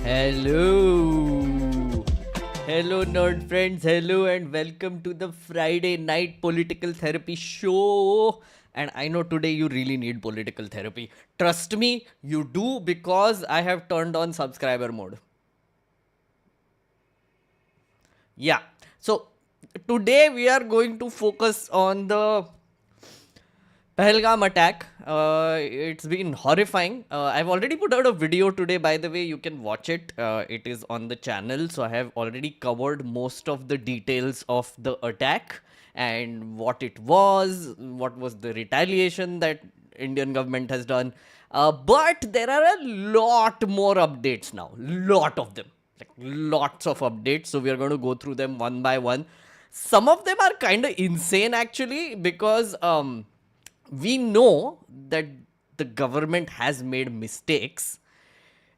Hello. Hello, nerd friends. Hello, and welcome to the Friday night political therapy show. And I know today you really need political therapy. Trust me, you do, because I have turned on subscriber mode. Yeah. So today we are going to focus on the Pahalgam attack. It's been horrifying. I've already put out a video today, by the way. You can watch it. It is on the channel. So I have already covered most of the details of the attack and what it was, what was the retaliation that Indian government has done. But there are a lot more updates now. Lot of them. Like lots of updates. So we are going to go through them one by one. Some of them are kind of insane actually, because we know that the government has made mistakes.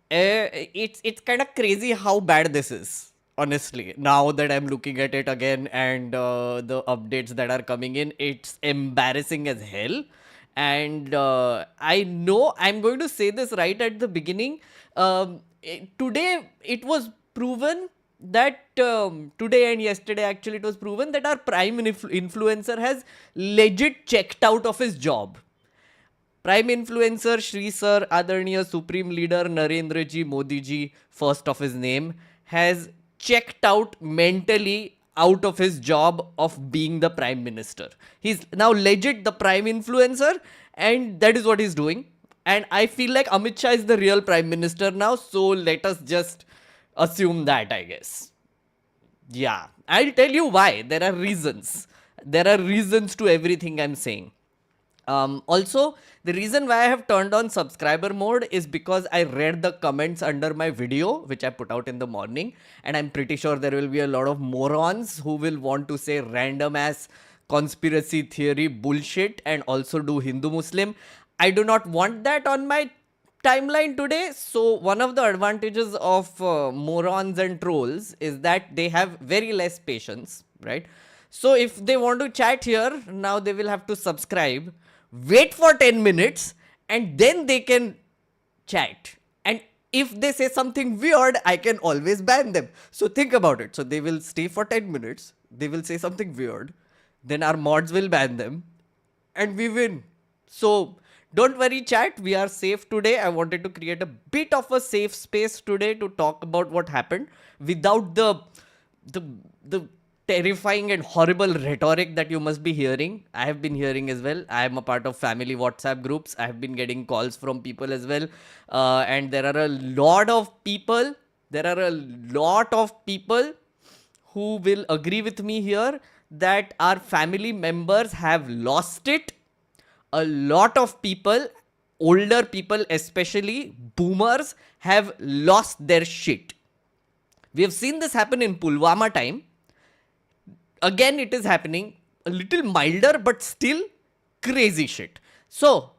It's kind of crazy how bad this is, honestly. Now that I'm looking at it again and the updates that are coming in, it's embarrassing as hell. And I know I'm going to say this right at the beginning. Today it was proven that today and yesterday actually it was proven that our prime influencer has legit checked out of his job. Prime influencer Shri Sir Adarniya Supreme Leader Narendra Ji Modi Ji, first of his name, has checked out mentally out of his job of being the prime minister. He's now legit the prime influencer, and that is what he's doing. And I feel like Amit Shah is the real prime minister now, so let us just assume that, I guess. Yeah, I'll tell you why. There are reasons. There are reasons to everything I'm saying. Also, the reason why I have turned on subscriber mode is because I read the comments under my video, which I put out in the morning, and I'm pretty sure there will be a lot of morons who will want to say random ass conspiracy theory bullshit and also do Hindu Muslim. I do not want that on my timeline today. So one of the advantages of morons and trolls is that they have very less patience, right? So if they want to chat here, now they will have to subscribe, wait for 10 minutes, and then they can chat. And if they say something weird, I can always ban them. So think about it. So they will stay for 10 minutes, they will say something weird, then our mods will ban them, and we win. So don't worry, chat. We are safe today. I wanted to create a bit of a safe space today to talk about what happened without the the terrifying and horrible rhetoric that you must be hearing. I have been hearing as well. I am a part of family WhatsApp groups. I have been getting calls from people as well, and there are a lot of people. There are a lot of people who will agree with me here that our family members have lost it. A lot of people, older people especially, boomers, have lost their shit. We have seen this happen in Pulwama time. Again, it is happening a little milder, but still crazy shit. So,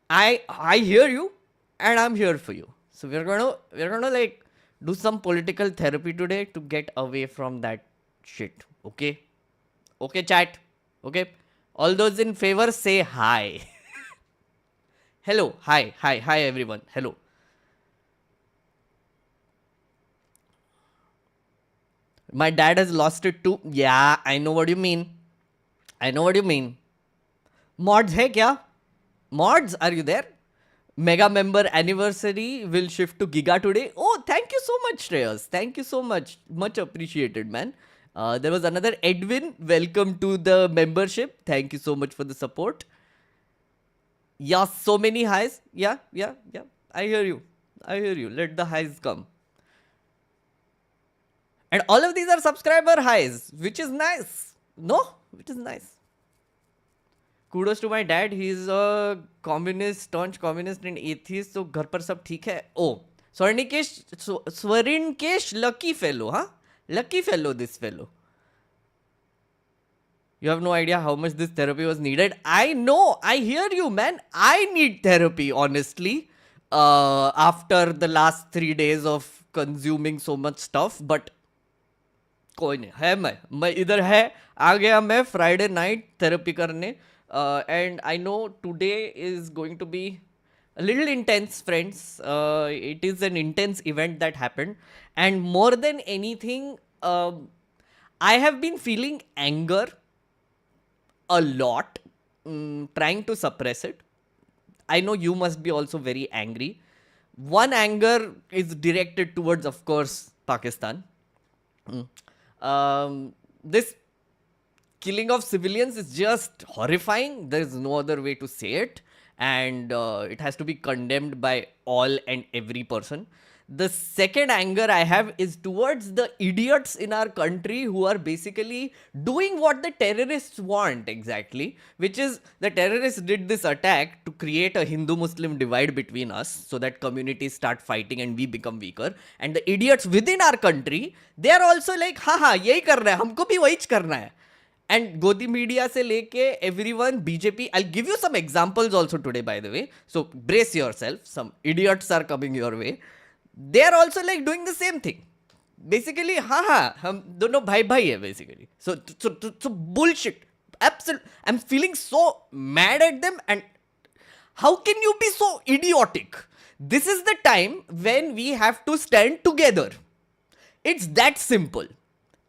I hear you, and I'm here for you. So we're gonna like do some political therapy today to get away from that shit. Okay, okay, chat. Okay, all those in favor say hi. Hello, hi, everyone. Hello. My dad has lost it too. Yeah, I know what you mean. I know what you mean. Mods hai kya? Mods, are you there? Mega member anniversary will shift to Giga today. Oh, thank you so much, Shreyas. Thank you so much. Much appreciated, man. There was another Edwin. Welcome to the membership. Thank you so much for the support. Yeah, so many highs. Yeah. I hear you. Let the highs come. And all of these are subscriber highs, which is nice. No? Which is nice. Kudos to my dad. He's a communist, staunch communist and atheist. So, घर पर सब ठीक है. Oh, Swarinkesh, lucky fellow, huh? Lucky fellow, this fellow. You have no idea how much this therapy was needed. I know. I hear you, man. I need therapy, honestly. After the last 3 days of consuming so much stuff. But कोई नहीं है. मैं इधर है. आ गया मैं Friday night therapy करने. And I know today is going to be a little intense, friends. It is an intense event that happened. And more than anything, I have been feeling anger a lot, trying to suppress it. I know you must be also very angry. One anger is directed towards, of course, Pakistan. This killing of civilians is just horrifying. There is no other way to say it. And it has to be condemned by all and every person. The second anger I have is towards the idiots in our country who are basically doing what the terrorists want exactly, which is the terrorists did this attack to create a Hindu-Muslim divide between us so that communities start fighting and we become weaker. And the idiots within our country, they are also like, हाँ यही कर रहा है, हमको भी वही करना है. And Godi media se leke everyone, BJP, I'll give you some examples also today, by the way. So brace yourself. Some idiots are coming your way. They are also like doing the same thing. Basically, hum dono bhai hai basically. So bullshit. Absolute. I'm feeling so mad at them. And how can you be so idiotic? This is the time when we have to stand together. It's that simple.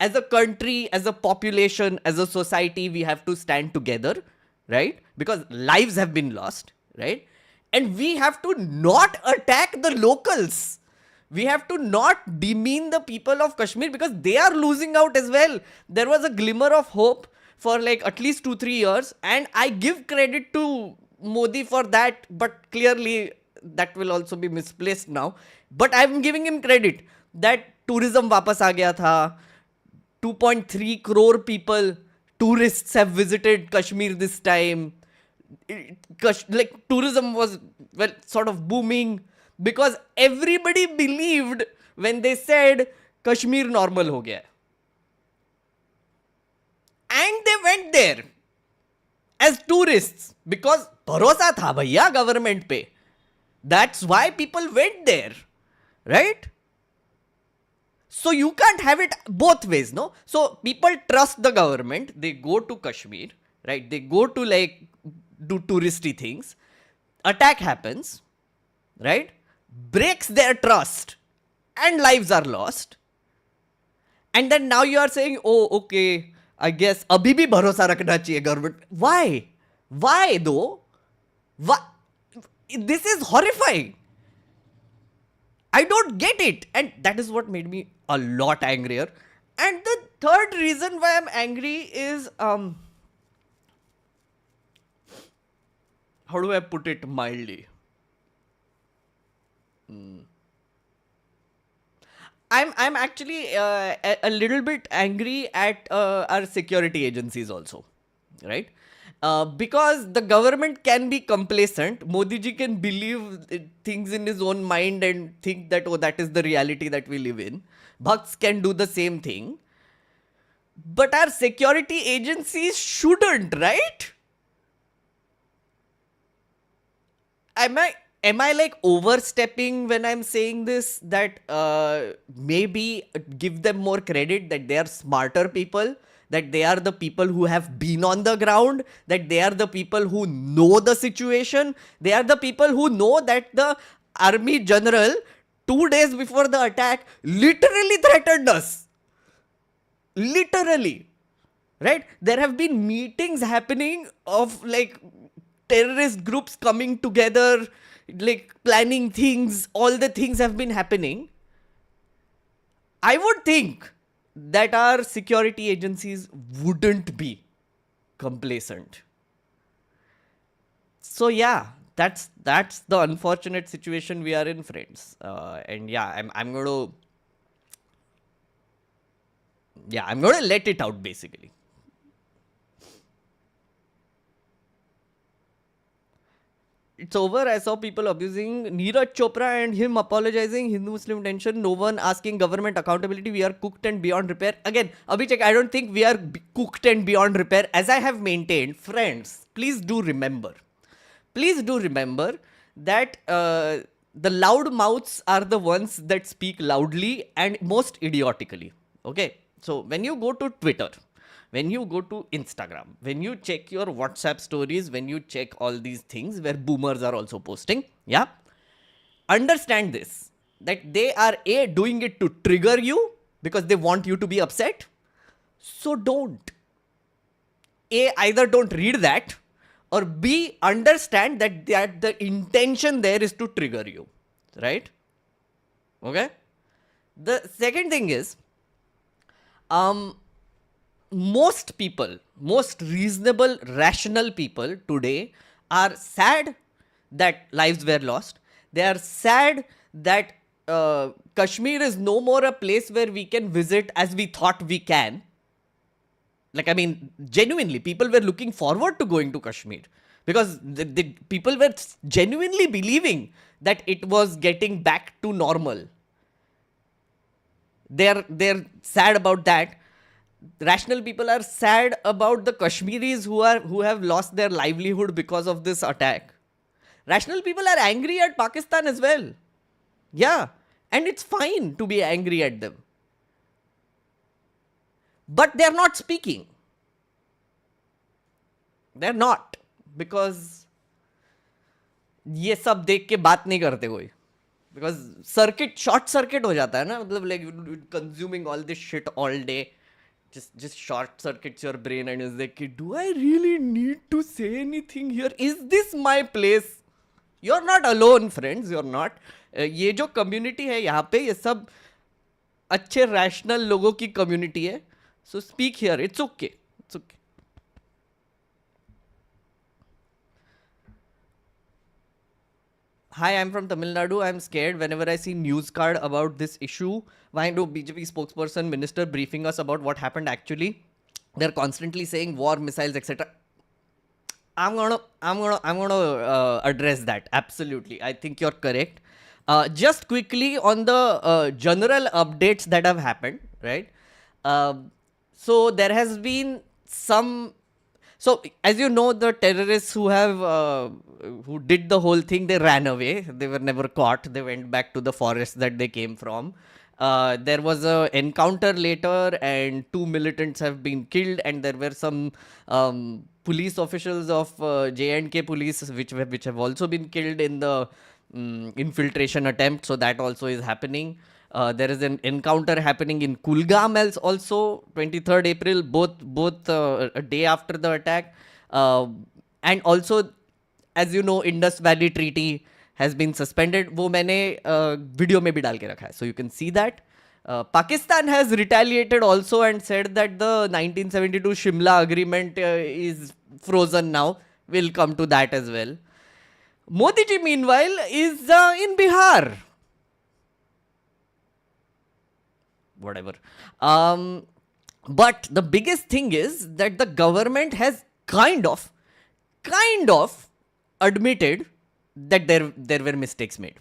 As a country, as a population, as a society, we have to stand together, right? Because lives have been lost, right? And we have to not attack the locals. We have to not demean the people of Kashmir because they are losing out as well. There was a glimmer of hope for like at least 2-3 years. And I give credit to Modi for that. But clearly that will also be misplaced now. But I'm giving him credit that tourism वापस आ गया था. 2.3 crore people, tourists have visited Kashmir this time. Like tourism was sort of booming because everybody believed when they said Kashmir normal ho gaya. And they went there as tourists because bharosa tha bhaiya government pe. That's why people went there, right? So you can't have it both ways, no? So people trust the government. They go to Kashmir, right? They go to like do touristy things. Attack happens, right? Breaks their trust, and lives are lost. And then now you are saying, oh, okay, I guess abhi bhi bharosa rakhna chahiye government. Why? Why though? Why? This is horrifying. I don't get it. And that is what made me a lot angrier. And the third reason why I'm angry is how do I put it mildly? I'm actually a little bit angry at our security agencies also, right? Because the government can be complacent. Modi ji can believe things in his own mind and think that, oh, that is the reality that we live in. Bhakts can do the same thing. But our security agencies shouldn't, right? Am I like overstepping when I'm saying this? That maybe give them more credit that they are smarter people, that they are the people who have been on the ground, that they are the people who know the situation, they are the people who know that the army general 2 days before the attack literally threatened us. Literally. Right? There have been meetings happening of like terrorist groups coming together, like planning things. All the things have been happening. I would think that our security agencies wouldn't be complacent. So yeah, that's the unfortunate situation we are in, friends. And yeah, I'm gonna let it out basically. It's over. I saw people abusing Neeraj Chopra and him apologizing. Hindu-Muslim tension. No one asking government accountability. We are cooked and beyond repair. Again, Abhishek, I don't think we are cooked and beyond repair. As I have maintained, friends, please do remember. Please do remember that the loud mouths are the ones that speak loudly and most idiotically. Okay? So when you go to Twitter, when you go to Instagram, when you check your WhatsApp stories, when you check all these things where boomers are also posting, yeah, understand this, that they are doing it to trigger you because they want you to be upset. So don't. Either don't read that, or B, understand that the intention there is to trigger you, right? Okay. The second thing is, most people, most reasonable, rational people today are sad that lives were lost. They are sad that Kashmir is no more a place where we can visit as we thought we can. Like, I mean, genuinely, people were looking forward to going to Kashmir because the people were genuinely believing that it was getting back to normal. They're sad about that. Rational people are sad about the Kashmiris who have lost their livelihood because of this attack. Rational people are angry at Pakistan as well. Yeah, and it's fine to be angry at them. But they're not speaking. They're not, because ये सब देख के बात नहीं करते कोई. Because short circuit हो जाता है ना, मतलब like consuming all this shit all day. Just short circuits your brain and is like, do I really need to say anything here? Is this my place? You're not alone, friends. You're not. ये जो community है यहाँ पे, ये सब अच्छे rational लोगों की community है. So speak here. It's okay. It's okay. Hi, I'm from Tamil Nadu. I'm scared whenever I see news card about this issue. Why do BJP spokesperson, minister briefing us about what happened actually? They're constantly saying war, missiles, etc. I'm gonna address that. Absolutely, I think you're correct. Just quickly on the general updates that have happened, right? So there has been some. So as you know, the terrorists who did the whole thing, they ran away. They were never caught. They went back to the forest that they came from. There was a encounter later, and 2 militants have been killed, and there were some police officials of J&K police which have also been killed in the infiltration attempt. So that also is happening. There is an encounter happening in Kulgam also, 23rd April, both a day after the attack. And also, as you know, Indus Valley Treaty has been suspended. वो मैंने video में भी डाल के रखा है. So you can see that. Pakistan has retaliated also and said that the 1972 Shimla agreement is frozen now. We'll come to that as well. Modi ji, meanwhile, is in Bihar. Whatever. But the biggest thing is that the government has kind of admitted that there were mistakes made.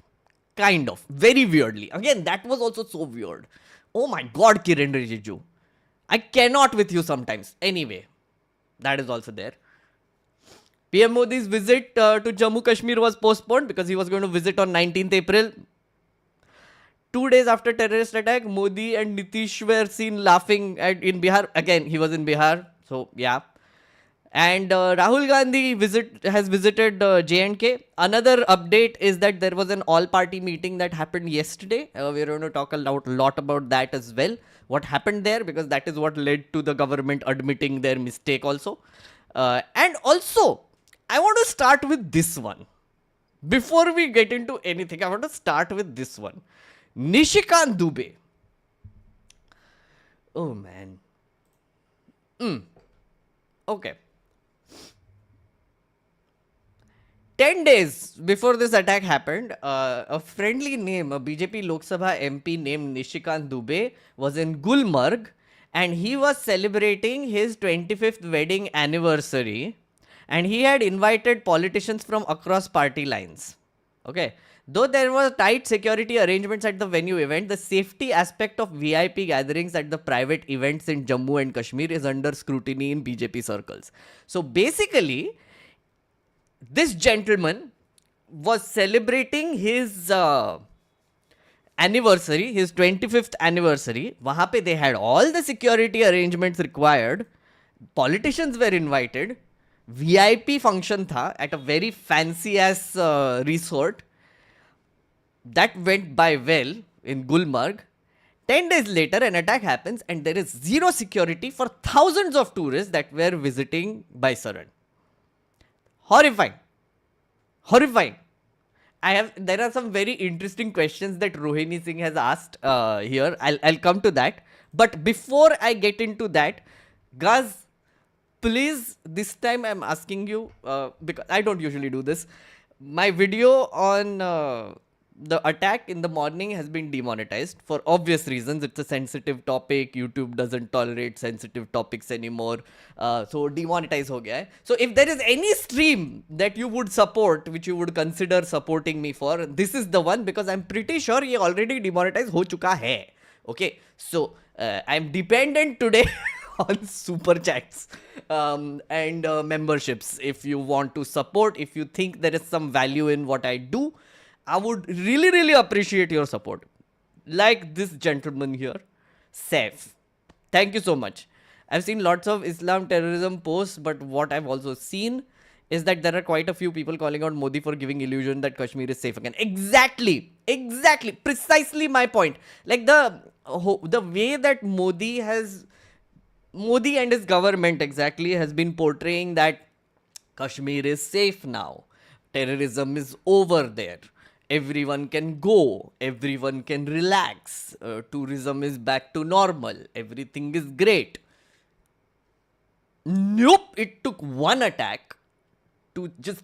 Kind of. Very weirdly. Again, that was also so weird. Oh my God, Kiren Rijiju. I cannot with you sometimes. Anyway, that is also there. PM Modi's visit to Jammu Kashmir was postponed because he was going to visit on 19th April. 2 days after terrorist attack, Modi and Nitish were seen laughing in Bihar. Again, he was in Bihar. So, yeah. And Rahul Gandhi has visited J&K. Another update is that there was an all-party meeting that happened yesterday. We're going to talk a lot about that as well. What happened there, because that is what led to the government admitting their mistake also. And also, I want to start with this one. Before we get into anything, I want to start with this one. Nishikant Dubey. Oh, man. Okay. 10 days before this attack happened, a friendly name, a BJP Lok Sabha MP named Nishikant Dubey was in Gulmarg, and he was celebrating his 25th wedding anniversary, and he had invited politicians from across party lines. Okay. Though there were tight security arrangements at the venue event, the safety aspect of VIP gatherings at the private events in Jammu and Kashmir is under scrutiny in BJP circles. So basically, this gentleman was celebrating his anniversary, his 25th anniversary. Wahan pe they had all the security arrangements required. Politicians were invited. VIP function tha at a very fancy ass resort. That went by well in Gulmarg. 10 days later, an attack happens and there is zero security for thousands of tourists that were visiting by Saran. Horrifying. Horrifying. There are some very interesting questions that Rohini Singh has asked here. I'll come to that. But before I get into that, guys, please, this time I'm asking you, because I don't usually do this. My video on the attack in the morning has been demonetized for obvious reasons. It's a sensitive topic. YouTube doesn't tolerate sensitive topics anymore. So demonetize ho gaya hai. So if there is any stream that you would support, which you would consider supporting me for, this is the one, because I'm pretty sure ye already demonetized ho chuka hai. Okay. So I'm dependent today on super chats and memberships. If you want to support, if you think there is some value in what I do, I would really, really appreciate your support. Like this gentleman here, Saif. Thank you so much. I've seen lots of Islam terrorism posts, but what I've also seen is that there are quite a few people calling out Modi for giving illusion that Kashmir is safe again. Exactly. Precisely my point. Like the way that Modi and his government exactly has been portraying that Kashmir is safe now. Terrorism is over there. Everyone can go. Everyone can relax. Tourism is back to normal. Everything is great. Nope. It took one attack to just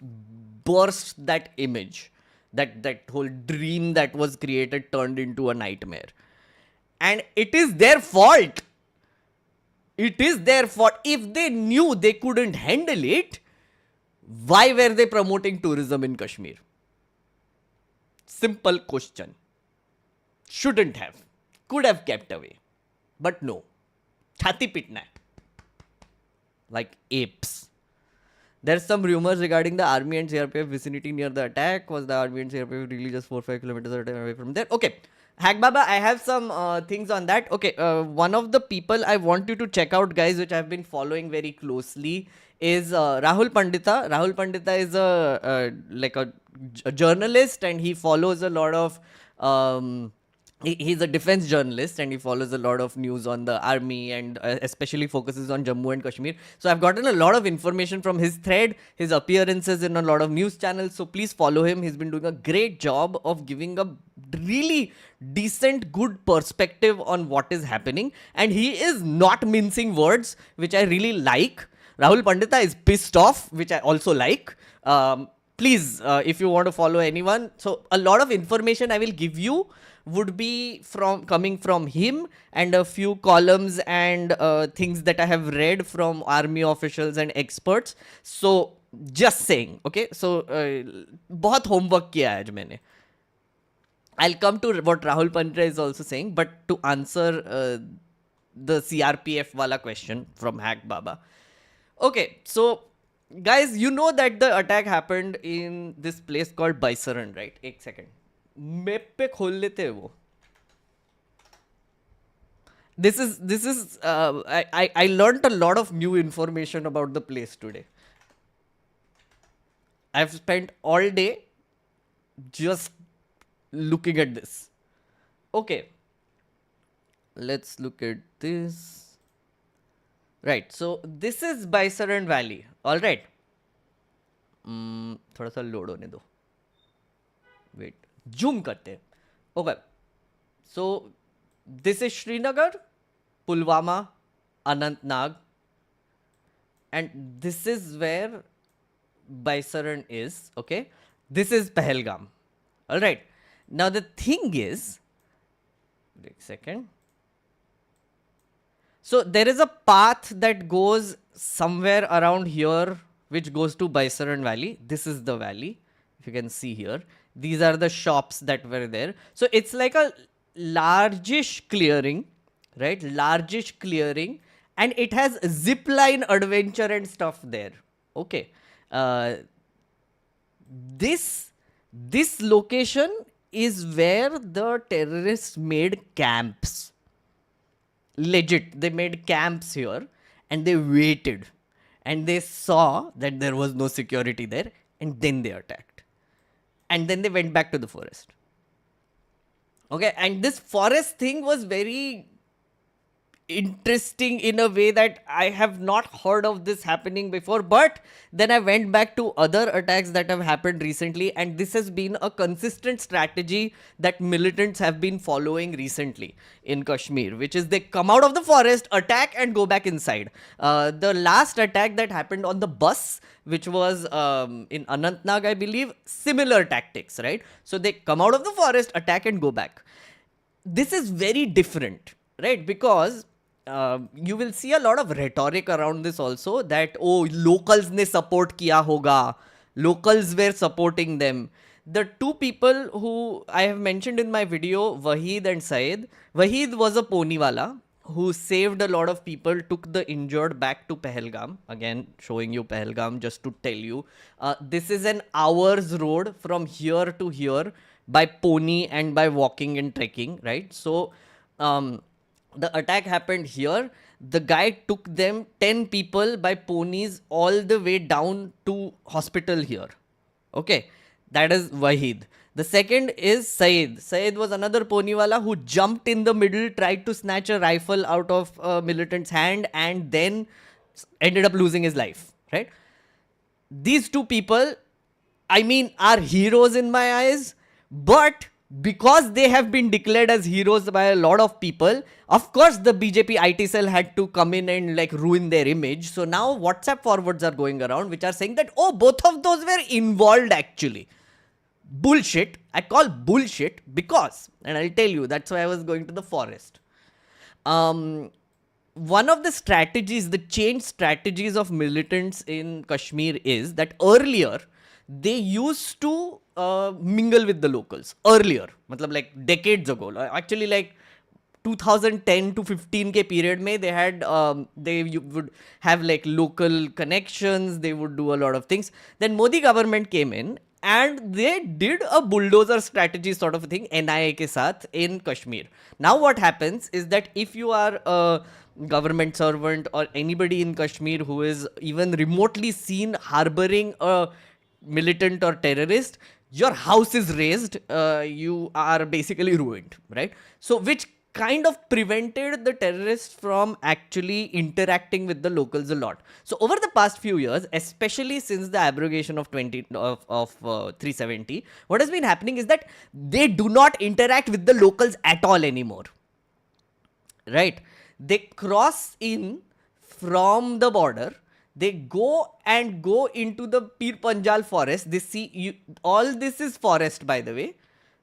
burst that image. That whole dream that was created turned into a nightmare. And it is their fault. It is their fault. If they knew they couldn't handle it, why were they promoting tourism in Kashmir? Simple question. Shouldn't have. Could have kept away. But no. Chhati pitna hai. Like apes. There's some rumors regarding the army and CRPF vicinity near the attack. Was the army and CRPF really just 4-5 kilometers away from there? Okay. Hack Baba, I have some things on that. Okay, one of the people I want you to check out, guys, which I've been following very closely, is Rahul Pandita. Rahul Pandita is a journalist, and he follows a lot of he's a defense journalist, and he follows a lot of news on the army, and especially focuses on Jammu and Kashmir. So I've gotten a lot of information from his thread, his appearances in a lot of news channels. So please follow him. He's been doing a great job of giving a really decent, good perspective on what is happening, and he is not mincing words, which I really like. Rahul Pandita is pissed off, which I also like. Please, if you want to follow anyone, so a lot of information I will give you would be coming from him, and a few columns and things that I have read from army officials and experts. So just saying, okay. So बहुत homework किया है आज मैंने. I'll come to what Rahul Pandita is also saying, but to answer the CRPF wala question from Hack Baba. Okay, so guys, you know that the attack happened in this place called Baisaran, right? एक second. Map पे खोल लेते हैं वो. This is I learned a lot of new information about the place today. I've spent all day just looking at this. Okay, let's look at this. Right, so this is Baisaran Valley. All right. थोड़ा सा load होने दो. Wait. Zoom करते हैं. Okay. So this is Srinagar, Pulwama, Anantnag, and this is where Baisaran is. Okay. This is Pahalgam. All right. Now the thing is, wait a second. So there is a path that goes somewhere around here, which goes to Baisaran Valley. This is the valley, if you can see here. These are the shops that were there. So it's like a largish clearing, right? Largish clearing, and it has zipline adventure and stuff there. Okay. This location is where the terrorists made camps. Legit, they made camps here, and they waited, and they saw that there was no security there, and then they attacked, and then they went back to the forest. Okay, and this forest thing was very interesting in a way that I have not heard of this happening before. But then I went back to other attacks that have happened recently, and this has been a consistent strategy that militants have been following recently in Kashmir, which is they come out of the forest, attack, and go back inside. The last attack that happened on the bus, which was in Anantnag, I believe, similar tactics, right? So they come out of the forest, attack, and go back. This is very different, right? Because you will see a lot of rhetoric around this also, that locals ne support kiya hoga, locals were supporting them. The two people who I have mentioned in my video, Wahid and Syed. Wahid was a poniwala who saved a lot of people, took the injured back to Pahalgam. Again, showing you Pahalgam just to tell you. This is an hour's road from here to here by pony and by walking and trekking, right? So the attack happened here. The guy took them, 10 people by ponies, all the way down to hospital here. Okay, that is Wahid. The second is Syed. Syed was another poniwala who jumped in the middle, tried to snatch a rifle out of a militant's hand, and then ended up losing his life, right? These two people, I mean, are heroes in my eyes, but because they have been declared as heroes by a lot of people, of course the BJP IT cell had to come in and like ruin their image. So now WhatsApp forwards are going around which are saying that, oh, both of those were involved actually. Bullshit. I call bullshit because, and I'll tell you, that's why I was going to the forest. One of the strategies, the change strategies of militants in Kashmir is that earlier they used to mingle with the locals. Earlier, matlab like decades ago. Actually, like 2010 to 15 के period में they had you would have like local connections, they would do a lot of things. Then Modi government came in and they did a bulldozer strategy sort of thing NIA के साथ in Kashmir. Now what happens is that if you are a government servant or anybody in Kashmir who is even remotely seen harboring a militant or terrorist, your house is razed, you are basically ruined, right? So which kind of prevented the terrorists from actually interacting with the locals a lot. So over the past few years, especially since the abrogation of 370, what has been happening is that they do not interact with the locals at all anymore, right? They cross in from the border, they go into the Pir Panjal forest. They see you, all this is forest, by the way.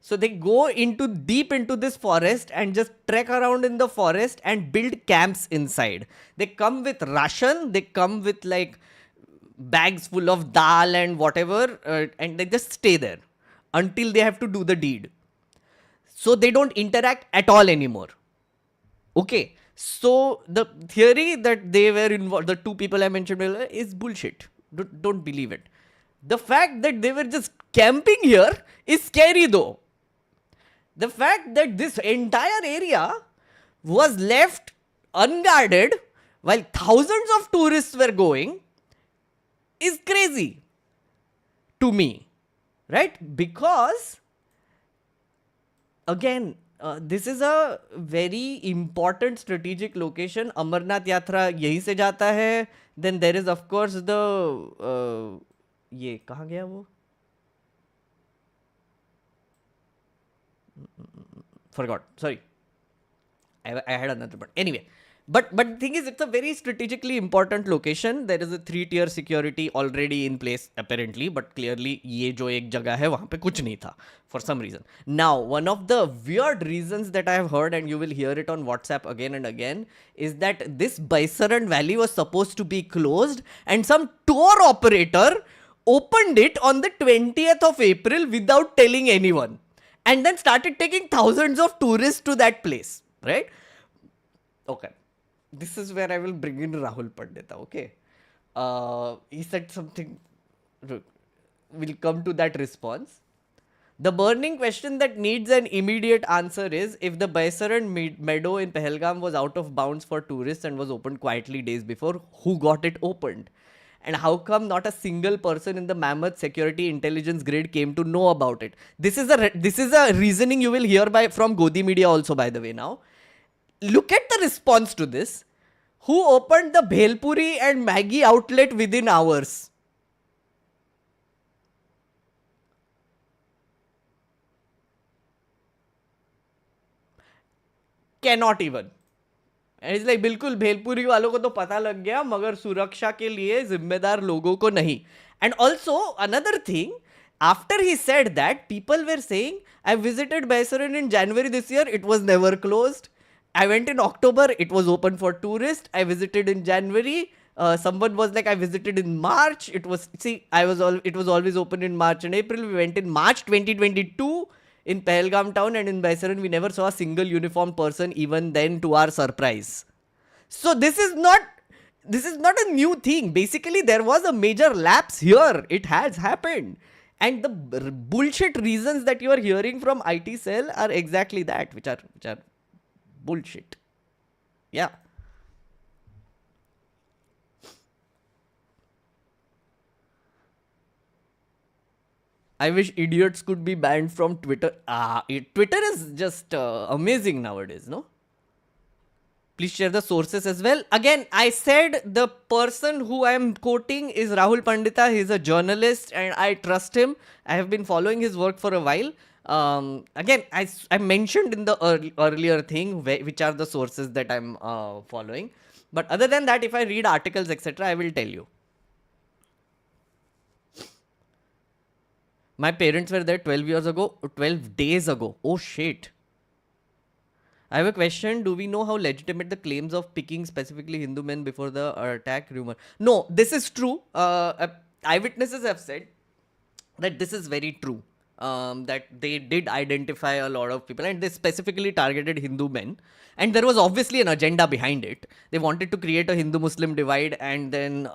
So they go deep into this forest and just trek around in the forest and build camps inside. They come with ration, they come with like bags full of dal and whatever, and they just stay there until they have to do the deed. So they don't interact at all anymore. Okay. So the theory that they were involved, the two people I mentioned earlier, is bullshit. Don't believe it. The fact that they were just camping here is scary though. The fact that this entire area was left unguarded while thousands of tourists were going is crazy to me, right? Because again, this is a very important strategic location. Amarnath Yatra यहीं से जाता है. Then there is of course the ये कहाँ गया वो? Forgot. Sorry. I had another one. Anyway. But the thing is, it's a very strategically important location. There is a 3-tier security already in place apparently, but clearly ये जो एक जगह है वहाँ पे कुछ नहीं था for some reason. Now, one of the weird reasons that I have heard, and you will hear it on WhatsApp again and again, is that this Baisaran Valley was supposed to be closed and some tour operator opened it on the 20th of April without telling anyone and then started taking thousands of tourists to that place, right? Okay. This is where I will bring in Rahul Pandita, okay? He said something, we'll come to that response. The burning question that needs an immediate answer is, if the Baisaran meadow in Pahalgam was out of bounds for tourists and was opened quietly days before, who got it opened? And how come not a single person in the mammoth security intelligence grid came to know about it? This is a reasoning you will hear from Godi media also, by the way. Now, look at the response to this. Who opened the Bhelpuri and Maggi outlet within hours? Cannot even. And it's like, बिल्कुल भेलपुरी वालों को तो पता लग गया, मगर सुरक्षा के लिए जिम्मेदार लोगों को नहीं. And also another thing, after he said that, people were saying, I visited Baisaran in January this year, it was never closed. I went in October, it was open for tourists. I visited in January. Someone was like, I visited in March. It was always open in March and April. We went in March 2022 in Pahalgam town, and in Baisaran we never saw a single uniformed person, even then, to our surprise. So this is not a new thing. Basically, there was a major lapse here. It has happened. And the bullshit reasons that you are hearing from IT cell are exactly that, which are bullshit. Yeah. I wish idiots could be banned from Twitter. Twitter is just amazing nowadays, no? Please share the sources as well. Again, I said the person who I am quoting is Rahul Pandita. He's a journalist and I trust him. I have been following his work for a while. Again, I mentioned in the earlier thing which are the sources that I'm following. But other than that, if I read articles, etc., I will tell you. My parents were there 12 days ago. Oh shit. I have a question. Do we know how legitimate the claims of picking specifically Hindu men before the attack rumor? No, this is true. Eyewitnesses have said that this is very true. that they did identify a lot of people, and they specifically targeted Hindu men. And there was obviously an agenda behind it. They wanted to create a Hindu-Muslim divide and then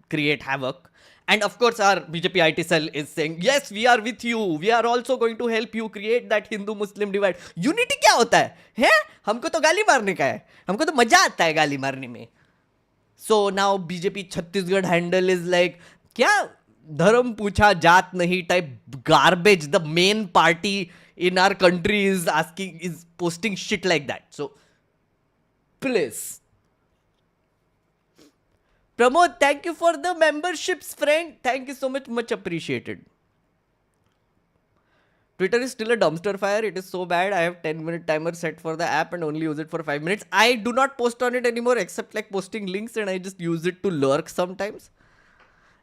create havoc. And of course, our BJP IT cell is saying, yes, we are with you. We are also going to help you create that Hindu-Muslim divide. Unity क्या होता है? हैं? हमको तो गाली मारने का है. हमको तो मजा आता है गाली मारने में. So now BJP Chhattisgarh handle is like, क्या धर्म पूछा जात नहीं type garbage. The main party in our country is posting shit like that. So please. Pramod, thank you for the memberships, friend. Thank you so much appreciated. Twitter is still a dumpster fire. It is so bad. I have 10-minute timer set for the app and only use it for 5 minutes. I do not post on it anymore except like posting links, and I just use it to lurk sometimes.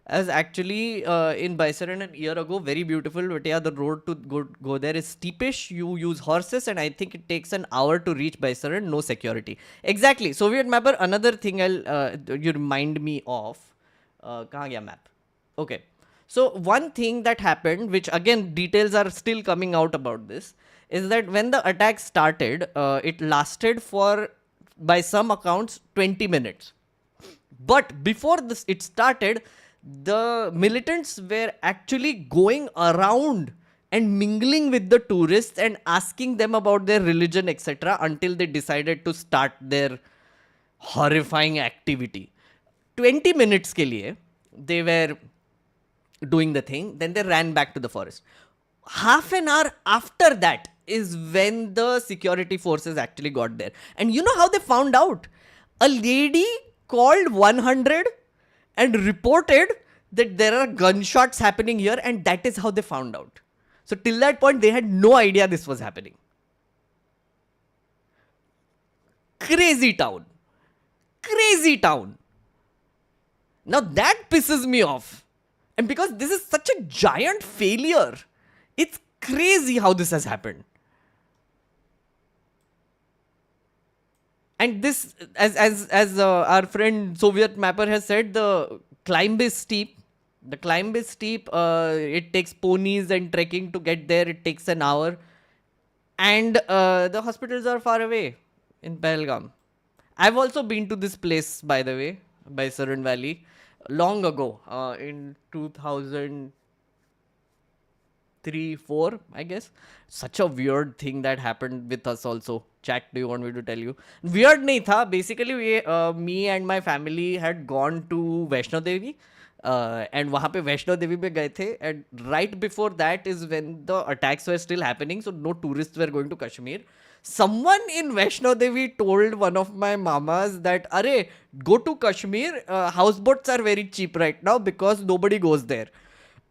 As actually in Baisaran a year ago, very beautiful, but yeah, the road to go there is steepish. You use horses, and I think it takes an hour to reach Baisaran. No security. Exactly. Soviet mapper. Another thing you remind me of. Kahan gaya map? Okay. So one thing that happened, which again details are still coming out about this, is that when the attack started, it lasted for, by some accounts, 20 minutes. But before it started, the militants were actually going around and mingling with the tourists and asking them about their religion, etc., until they decided to start their horrifying activity. 20 minutes ke liye, they were doing the thing, then they ran back to the forest. Half an hour after that is when the security forces actually got there. And you know how they found out? A lady called 100 and reported that there are gunshots happening here, and that is how they found out. So till that point, they had no idea this was happening. Crazy town. Crazy town. Now that pisses me off. And because this is such a giant failure, it's crazy how this has happened. And this, as our friend Soviet Mapper has said, the climb is steep. The climb is steep. It takes ponies and trekking to get there. It takes an hour. And the hospitals are far away in Pahalgam. I've also been to this place, by the way, by Saran Valley, long ago, in 2003-4, I guess. Such a weird thing that happened with us also. Chat, do you want me to tell you? Weird nahi tha. Basically, me and my family had gone to Vaishno Devi. And वहाँ पे वैष्णो देवी पे गए थे, and right before that is when the attacks were still happening, so no tourists were going to Kashmir. Someone in Vaishno Devi told one of my mamas that, "Arey, go to Kashmir. Houseboats are very cheap right now because nobody goes there."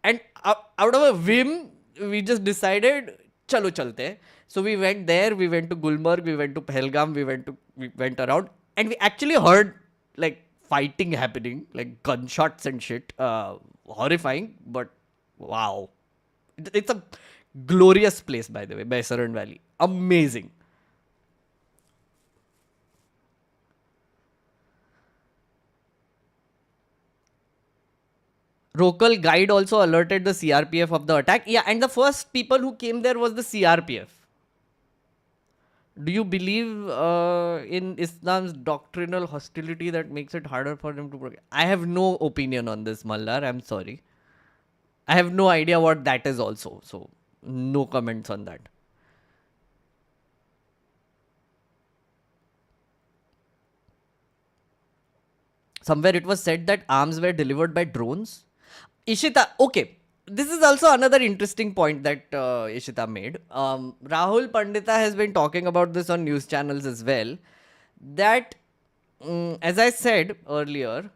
And out of a whim, we just decided, "Chalo chalte." So we went there. We went to Gulmarg. We went to Pahalgam. We went around, and we actually heard like fighting happening, like gunshots and shit. Horrifying, but wow. It's a glorious place, by the way, Baisaran Valley. Amazing. Local guide also alerted the CRPF of the attack. Yeah, and the first people who came there was the CRPF. Do you believe in Islam's doctrinal hostility that makes it harder for them to progress? I have no opinion on this, Mallar. I'm sorry. I have no idea what that is also. So, no comments on that. Somewhere it was said that arms were delivered by drones. Ishita, okay. This is also another interesting point that Ishita made. Rahul Pandita has been talking about this on news channels as well. That, as I said earlier,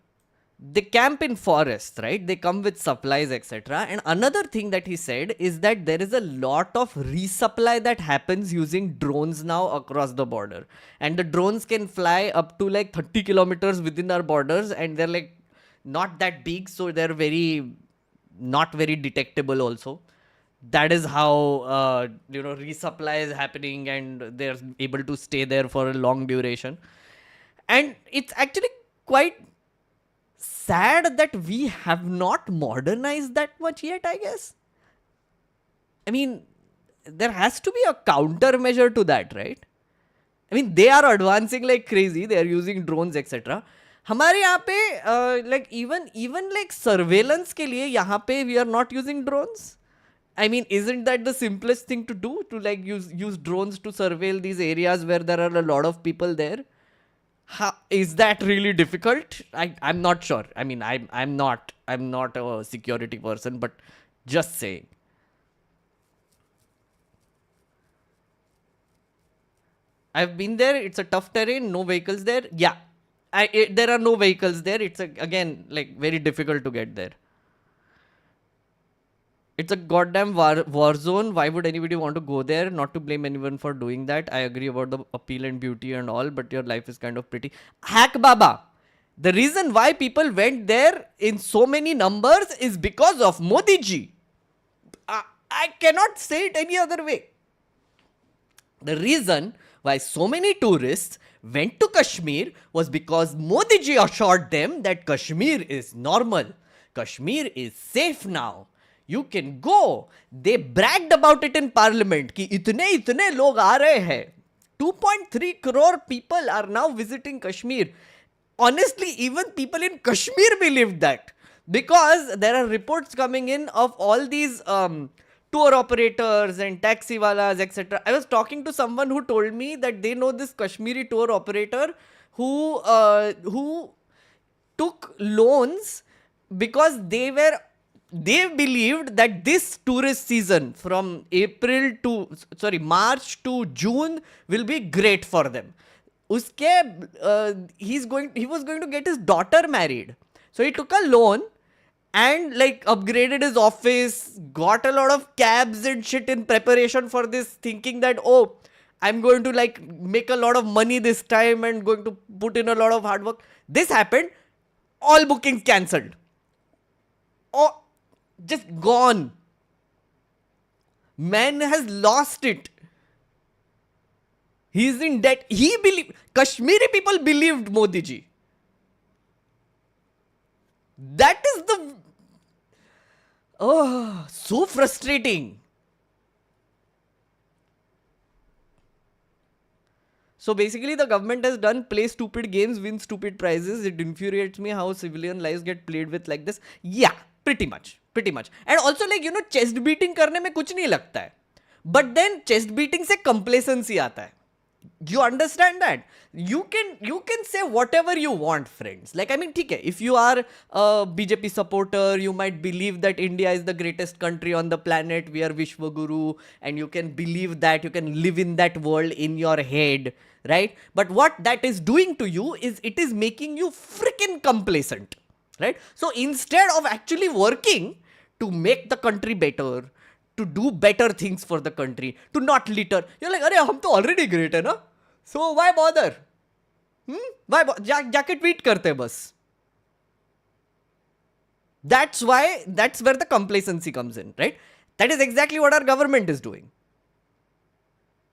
they camp in forests, right? They come with supplies, etc. And another thing that he said is that there is a lot of resupply that happens using drones now across the border. And the drones can fly up to like 30 kilometers within our borders, and they're like not that big, so they're not very detectable also. That is how resupply is happening, and they're able to stay there for a long duration. And it's actually quite sad that we have not modernized that much yet, I guess. I mean, there has to be a countermeasure to that, right? I mean, they are advancing like crazy. They are using drones, etc. हमारे यहाँ पे like even like surveillance के लिए यहाँ पे we are not using drones. I mean, isn't that the simplest thing to do, to like use drones to surveil these areas where there are a lot of people there? Is that really difficult? I'm not sure. I mean, I'm not a security person, but just saying. I've been there. It's a tough terrain. No vehicles there. Yeah, there are no vehicles there. It's again like very difficult to get there. It's a goddamn war zone. Why would anybody want to go there? Not to blame anyone for doing that. I agree about the appeal and beauty and all, but your life is kind of pretty. Hack Baba. The reason why people went there in so many numbers is because of Modi ji. I cannot say it any other way. The reason why so many tourists went to Kashmir was because Modi ji assured them that Kashmir is normal. Kashmir is safe now. You can go. They bragged about it in parliament कि इतने लोग आ रहे हैं. 2.3 crore people are now visiting Kashmir. Honestly, even people in Kashmir believed that, because there are reports coming in of all these tour operators and taxi walas, etc. I was talking to someone who told me that they know this Kashmiri tour operator who took loans because they believed that this tourist season from March to June will be great for them. He was going to get his daughter married. So he took a loan and like upgraded his office, got a lot of cabs and shit in preparation for this, thinking that, oh, I'm going to like make a lot of money this time and going to put in a lot of hard work. This happened. All bookings cancelled. Oh, just gone. Man has lost it. He's in debt. Kashmiri people believed Modi ji. That is so frustrating. So basically the government has done play stupid games, win stupid prizes. It infuriates me how civilian lives get played with like this. Yeah, pretty much. And also like, chest beating करने में कुछ नहीं लगता है. But then chest beating से complacency आता है. You understand that? You can say whatever you want, friends. Like, I mean, ठीक है, if you are a BJP supporter, you might believe that India is the greatest country on the planet. We are Vishwa Guru, and you can believe that. You can live in that world in your head, right? But what that is doing to you is it is making you freaking complacent, right? So instead of actually working to make the country better, to do better things for the country, to not litter, you're like, अरे हम तो already great है ना? So why bother? जाके tweet करते बस. That's where the complacency comes in, right? That is exactly what our government is doing.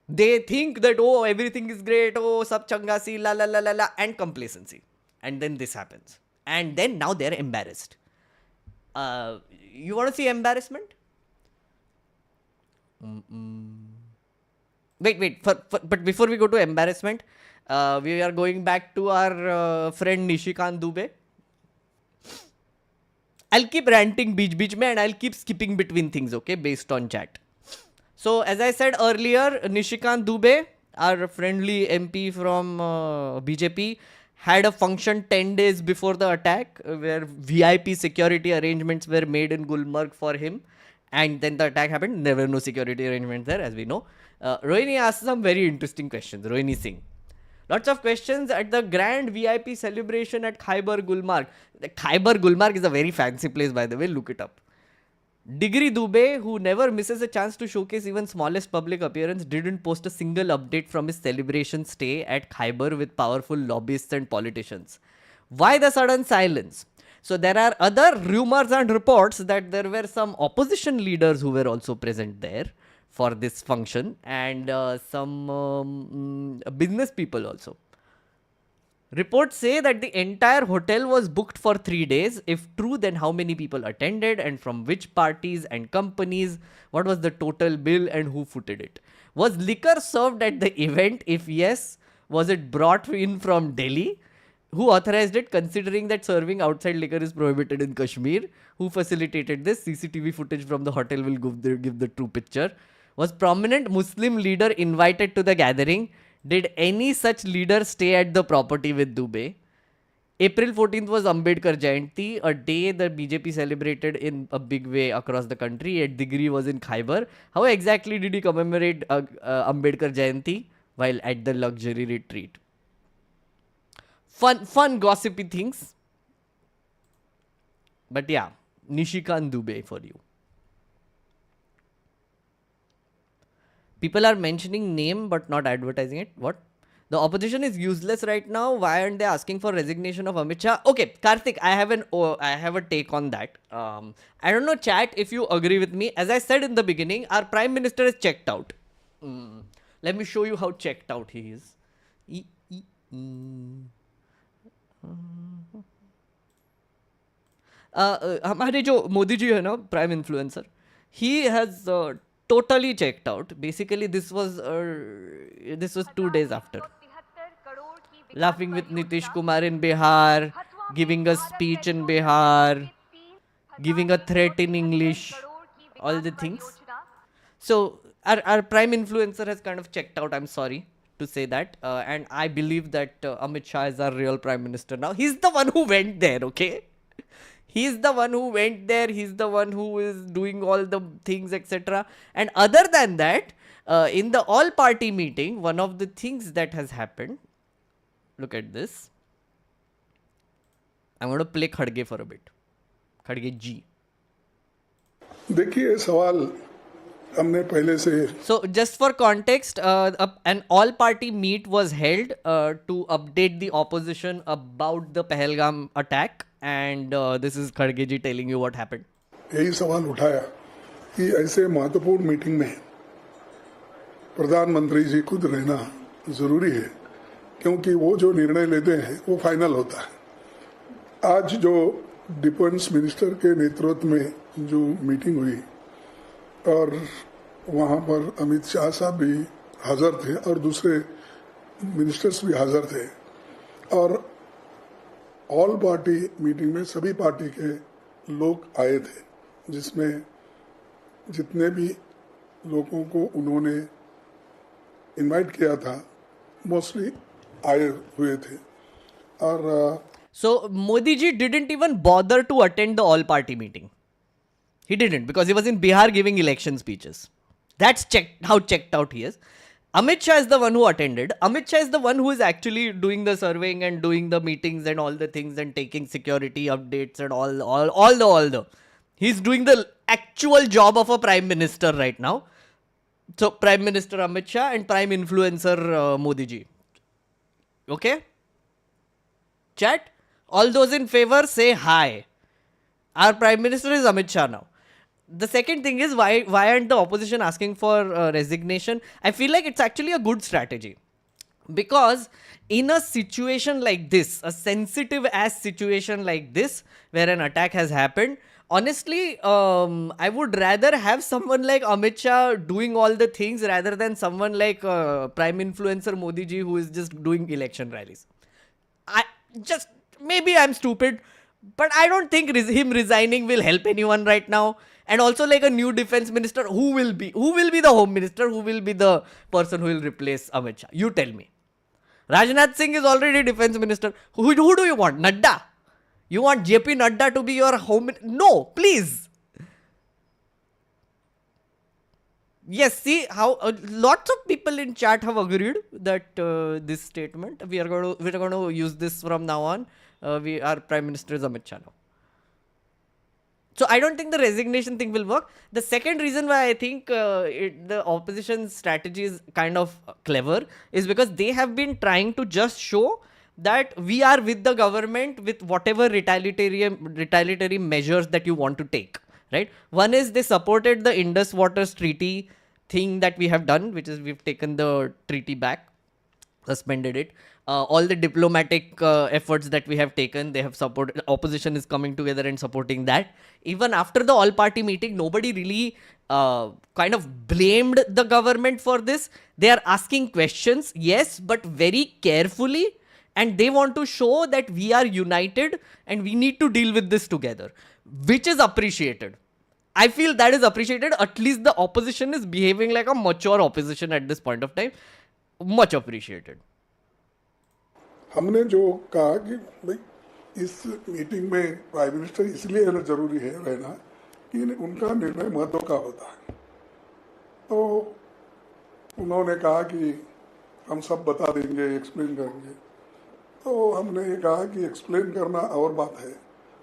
They think that, oh, everything is great, oh, sab changa si, la la la la la, and complacency. And then this happens. And then now they're embarrassed. You want to see embarrassment? Wait. But before we go to embarrassment, we are going back to our friend Nishikant Dubey. I'll keep ranting beach mein and I'll keep skipping between things, okay, based on chat. So, as I said earlier, Nishikant Dubey, our friendly MP from BJP, had a function 10 days before the attack where VIP security arrangements were made in Gulmarg for him. And then the attack happened. There were no security arrangements there, as we know. Rohini asked some very interesting questions. Rohini Singh. Lots of questions at the grand VIP celebration at Khyber Gulmarg. Khyber Gulmarg is a very fancy place, by the way. Look it up. Degree Dubey, who never misses a chance to showcase even smallest public appearance, didn't post a single update from his celebration stay at Khyber with powerful lobbyists and politicians. Why the sudden silence? So there are other rumors and reports that there were some opposition leaders who were also present there for this function, and some business people also. Reports say that the entire hotel was booked for 3 days. If true, then how many people attended and from which parties and companies? What was the total bill and who footed it? Was liquor served at the event? If yes, was it brought in from Delhi? Who authorized it, considering that serving outside liquor is prohibited in Kashmir? Who facilitated this? CCTV footage from the hotel will give the true picture. Was prominent Muslim leader invited to the gathering? Did any such leader stay at the property with Dubey? April 14th was Ambedkar Jayanti, a day that BJP celebrated in a big way across the country. At Digri was in Khyber. How exactly did he commemorate Ambedkar Jayanti? While at the luxury retreat. Fun gossipy things. But yeah, Nishikant Dubey for you. People are mentioning name but not advertising it. What? The opposition is useless right now. Why aren't they asking for resignation of Amit Shah? Okay, Karthik, I have a take on that. I don't know, chat, if you agree with me. As I said in the beginning, our Prime Minister is checked out. Let me show you how checked out he is. हमारे जो मोदी जी है ना prime influencer he has totally checked out. Basically this was 2 days after laughing with Nitish Kumar in Bihar, giving a speech in Bihar, giving a threat in English, all the things. So our prime influencer has kind of checked out, I'm sorry to say that, and I believe that Amit Shah is our real prime minister now. He's the one who went there, okay? He's the one who went there. He's the one who is doing all the things, etc. And other than that, in the all-party meeting, one of the things that has happened, look at this. I'm going to play Khadge for a bit. Khadge जी. देखिए सवाल हमने पहले से. So just for context, an all-party meet was held to update the opposition about the Pahalgam attack, and this is Khadge ji telling you what happened. यही सवाल उठाया कि ऐसे महत्वपूर्ण मीटिंग में प्रधानमंत्री जी खुद रहना जरूरी है, क्योंकि वो जो निर्णय लेते हैं वो फाइनल होता है. आज जो डिफेंस मिनिस्टर के नेतृत्व में जो मीटिंग हुई और वहाँ पर अमित शाह साहब भी हाजिर थे और दूसरे मिनिस्टर्स भी हाजिर थे, और ऑल पार्टी मीटिंग में सभी पार्टी के लोग आए थे, जिसमें जितने भी लोगों को उन्होंने इनवाइट किया था मोस्टली आए हुए थे. और So Modi ji didn't even bother to attend the all-party meeting. He didn't, because he was in Bihar giving election speeches. That's how checked out he is. Amit Shah is the one who attended. Amit Shah is the one who is actually doing the surveying and doing the meetings and all the things and taking security updates and all the. He's doing the actual job of a prime minister right now. So Prime Minister Amit Shah and Prime Influencer Modi ji. Okay? Chat? All those in favor say hi. Our Prime Minister is Amit Shah now. The second thing is, why aren't the opposition asking for resignation? I feel like it's actually a good strategy. Because in a situation like this, a sensitive ass situation like this, where an attack has happened, honestly, I would rather have someone like Amit Shah doing all the things rather than someone like Prime Influencer Modi ji who is just doing election rallies. Maybe I'm stupid, but I don't think him resigning will help anyone right now. And also, like a new defense minister, who will be the home minister? Who will be the person who will replace Amit Shah? You tell me. Rajnath Singh is already defense minister. Who do you want? Nadda? You want JP Nadda to be your home minister? No, please. Yes, see how lots of people in chat have agreed that this statement, we are going to use this from now on. Our Prime Minister is Amit Shah now. So I don't think the resignation thing will work. The second reason why I think the opposition's strategy is kind of clever is because they have been trying to just show that we are with the government with whatever retaliatory measures that you want to take. Right? One is they supported the Indus Waters Treaty thing that we have done, which is we've taken the treaty back. suspended it. All the diplomatic efforts that we have taken, they have supported. Opposition is coming together and supporting that. Even after the all-party meeting, nobody really kind of blamed the government for this. They are asking questions, yes, but very carefully, and they want to show that we are united and we need to deal with this together, which is appreciated. I feel that is appreciated. At least the opposition is behaving like a mature opposition at this point of time. Much appreciated. हमने जो कहा कि भाई इस meeting में prime minister इसलिए रहना जरूरी है रहना कि उनका निर्णय महत्व का होता है। तो उन्होंने कहा कि हम सब बता देंगे, एक्सप्लेन करेंगे। तो हमने ये कहा कि एक्सप्लेन करना और बात है,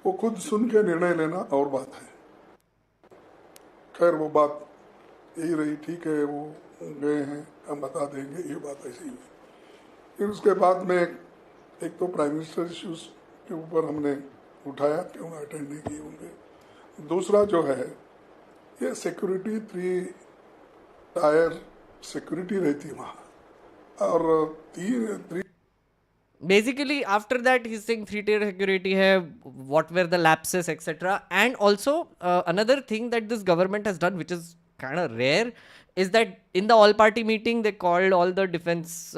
वो खुद सुन के निर्णय लेना और बात है। खैर वो बात यही रही, ठीक है वो गए हैं, हम बता देंगे, ये बात ऐसी हुई। फिर उसके बाद में एक तो प्राइम मिनिस्टर इश्यूज के ऊपर हमने उठाया, क्यों अटेंड नहीं किए होंगे। दूसरा जो है ये सिक्योरिटी, 3 टायर सिक्योरिटी रहती वहाँ, और 3 Basically, after that, he's saying 3-tier security hai, what were the lapses, etc. And also, another thing that this government has done, which is kind of rare, is that in the all-party meeting, they called all the defense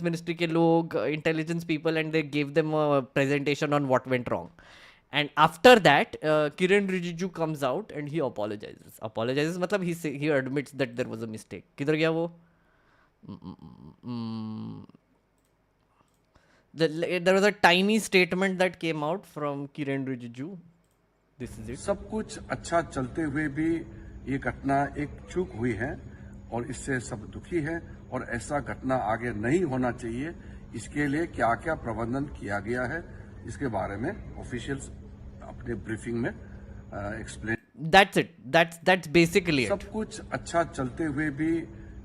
ministry ke log, intelligence people, and they gave them a presentation on what went wrong. And after that, Kiran Rijiju comes out and he apologizes. Apologizes, matlab he admits that there was a mistake. Kidhar gaya wo? There was a tiny statement that came out from Kiran Rijiju. This is it. सब कुछ अच्छा चलते हुए भी ये घटना एक चूक हुई है और इससे सब दुखी है और ऐसा घटना आगे नहीं होना चाहिए। इसके लिए क्या क्या प्रबंधन किया गया है इसके बारे में ऑफिशियल्स अपने ब्रीफिंग में explain. That's it. That's basically it. सब कुछ अच्छा चलते हुए भी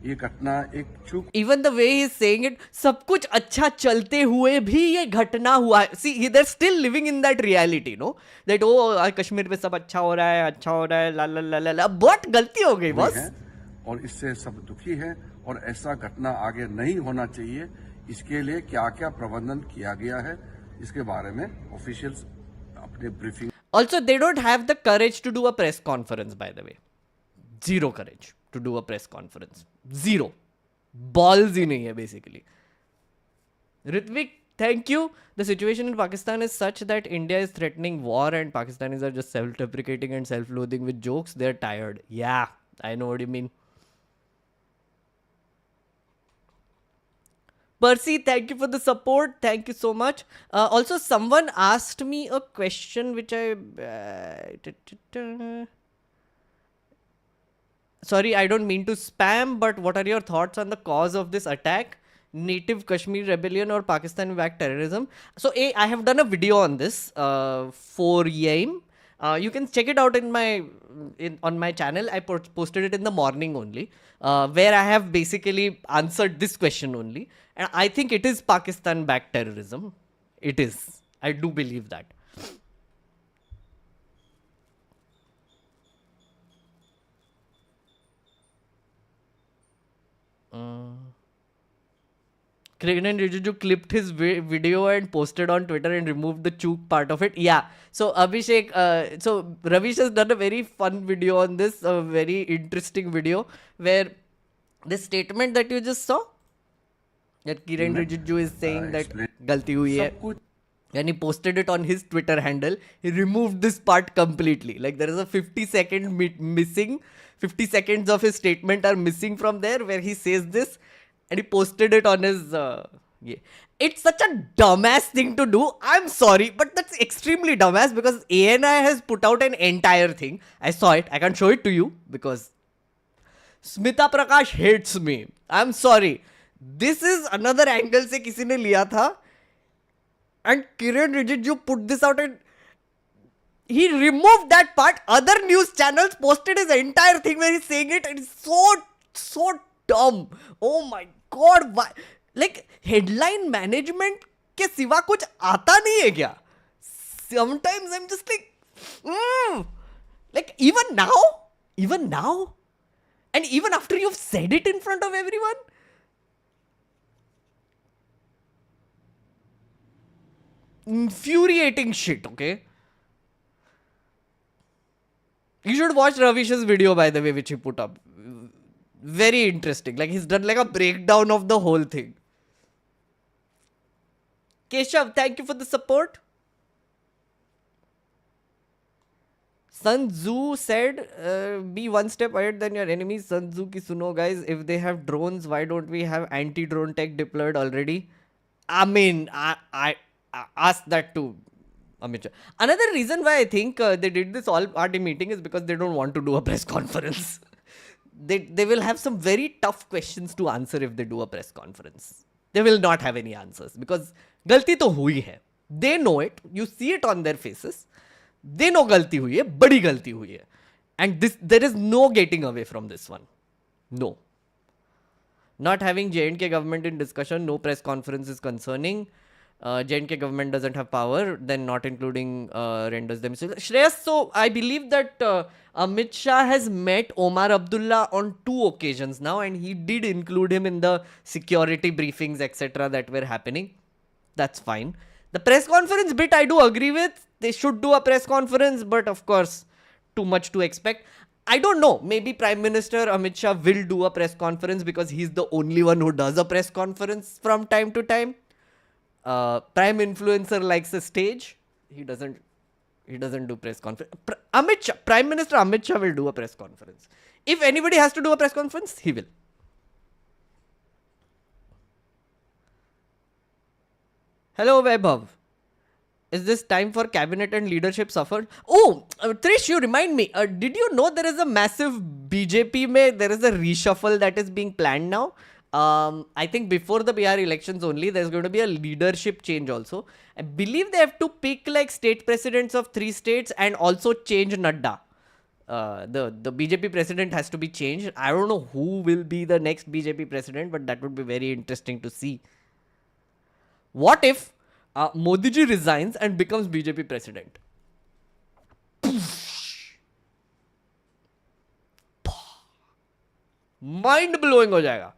ये घटना एक चूक। Even the way he's saying it, सब कुछ अच्छा चलते हुए भी ये घटना हुआ है। See, they're still living in that reality, no? That oh, Kashmir पे सब अच्छा हो रहा है, ला ला ला ला ला। But गलती हो गई बस। और इससे सब दुखी है और ऐसा घटना आगे नहीं होना चाहिए। इसके लिए क्या क्या प्रबंधन किया गया है इसके बारे में ऑफिशियल्स अपने briefing. Also, they don't have the courage to do a press conference, by the way. Zero courage to do a press conference. Zero. Balls ही नहीं है, basically. Ritvik, thank you. The situation in Pakistan is such that India is threatening war and Pakistanis are just self-deprecating and self-loathing with jokes. They're tired. Yeah, I know what you mean. Percy, thank you for the support. Thank you so much. Also, someone asked me a question which I... Sorry, I don't mean to spam, but what are your thoughts on the cause of this attack? Native Kashmir rebellion or Pakistan-backed terrorism? So, I have done a video on this for YAIM. You can check it out on my channel. I posted it in the morning only, where I have basically answered this question only. And I think it is Pakistan-backed terrorism. It is. I do believe that. Kiran Rijiju clipped his video and posted on Twitter and removed the chook part of it. Yeah. So Abhishek, so Ravish has done a very fun video on this, a very interesting video where this statement that you just saw, that Kiran Rijiju is saying that galti hui hai, and he posted it on his Twitter handle. He removed this part completely. Like there is a 50-second missing. 50 seconds of his statement are missing from there where he says this. And he posted it on his... yeah. It's such a dumbass thing to do. I'm sorry, but that's extremely dumbass because ANI has put out an entire thing. I saw it. I can't show it to you because Smita Prakash hates me. I'm sorry. This is another angle se kisi ne liya tha. And Kiran Rijiju put this out and he removed that part. Other news channels posted his entire thing where he's saying it and it's so dumb. Oh my God, why? Like headline management के सिवा कुछ आता नहीं है क्या? Sometimes I'm just like even now, and even after you've said it in front of everyone, infuriating shit, okay? You should watch Ravish's video, by the way, which he put up. Very interesting. Like, he's done like a breakdown of the whole thing. Keshav, thank you for the support. Sun Tzu said, be one step ahead than your enemies. Sun Tzu ki suno, guys. If they have drones, why don't we have anti-drone tech deployed already? I mean, I asked that to Amit Shah. Another reason why I think they did this all-party meeting is because they don't want to do a press conference. They will have some very tough questions to answer if they do a press conference. They will not have any answers because galti to hui hai. They know it. You see it on their faces. They know galti hui hai. Badi galti hui hai. And there is no getting away from this one. No. Not having J&K government in discussion, no press conference is concerning. J&K government doesn't have power, then not including renders themselves. Shreyas, so I believe that Amit Shah has met Omar Abdullah on 2 occasions now, and he did include him in the security briefings, etc. that were happening. That's fine. The press conference bit I do agree with. They should do a press conference, but of course, too much to expect. I don't know. Maybe Prime Minister Amit Shah will do a press conference because he's the only one who does a press conference from time to time. Prime influencer likes a stage. He doesn't do press conference. Prime Minister Amit Shah will do a press conference. If anybody has to do a press conference, he will. Hello, Vaibhav. Is this time for cabinet and leadership suffered? Oh, Trish, you remind me. Did you know there is a massive BJP mein, there is a reshuffle that is being planned now? I think before the BR elections only, there's going to be a leadership change also. I believe they have to pick like state presidents of 3 states and also change Nadda. The BJP president has to be changed. I don't know who will be the next BJP president, but that would be very interesting to see. What if Modi ji resigns and becomes BJP president? Mind blowing ho jayega.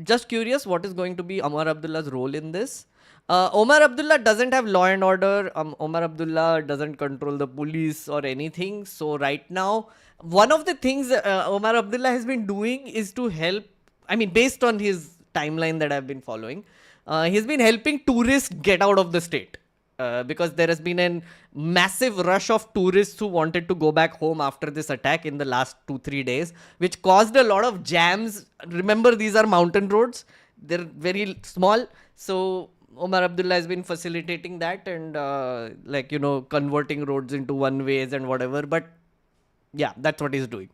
Just curious, what is going to be Omar Abdullah's role in this? Omar Abdullah doesn't have law and order. Omar Abdullah doesn't control the police or anything. So right now, one of the things Omar Abdullah has been doing is to help, I mean, based on his timeline that I've been following, he's been helping tourists get out of the state. Because there has been a massive rush of tourists who wanted to go back home after this attack in the last 2-3 days, which caused a lot of jams. Remember, these are mountain roads. They're very small. So Omar Abdullah has been facilitating that and converting roads into one ways and whatever. But yeah, that's what he's doing.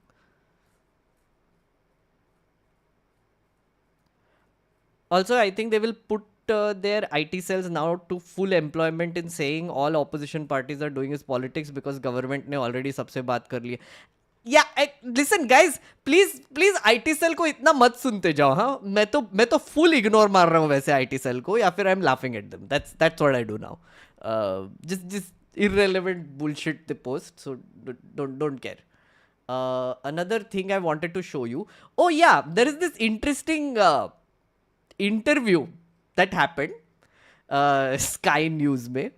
Also, I think they will put their IT cells now to full employment in saying all opposition parties are doing is politics because government ने already सबसे बात कर ली. Yeah, listen guys, please IT cell को इतना मत सुनते जाओ. हाँ, मैं तो full ignore मार रहा हूँ वैसे IT cell को, या फिर I'm laughing at them. That's what I do now. Just irrelevant bullshit they post, so don't care. Another thing I wanted to show you. Oh yeah, there is this interesting interview that happened Sky News mein.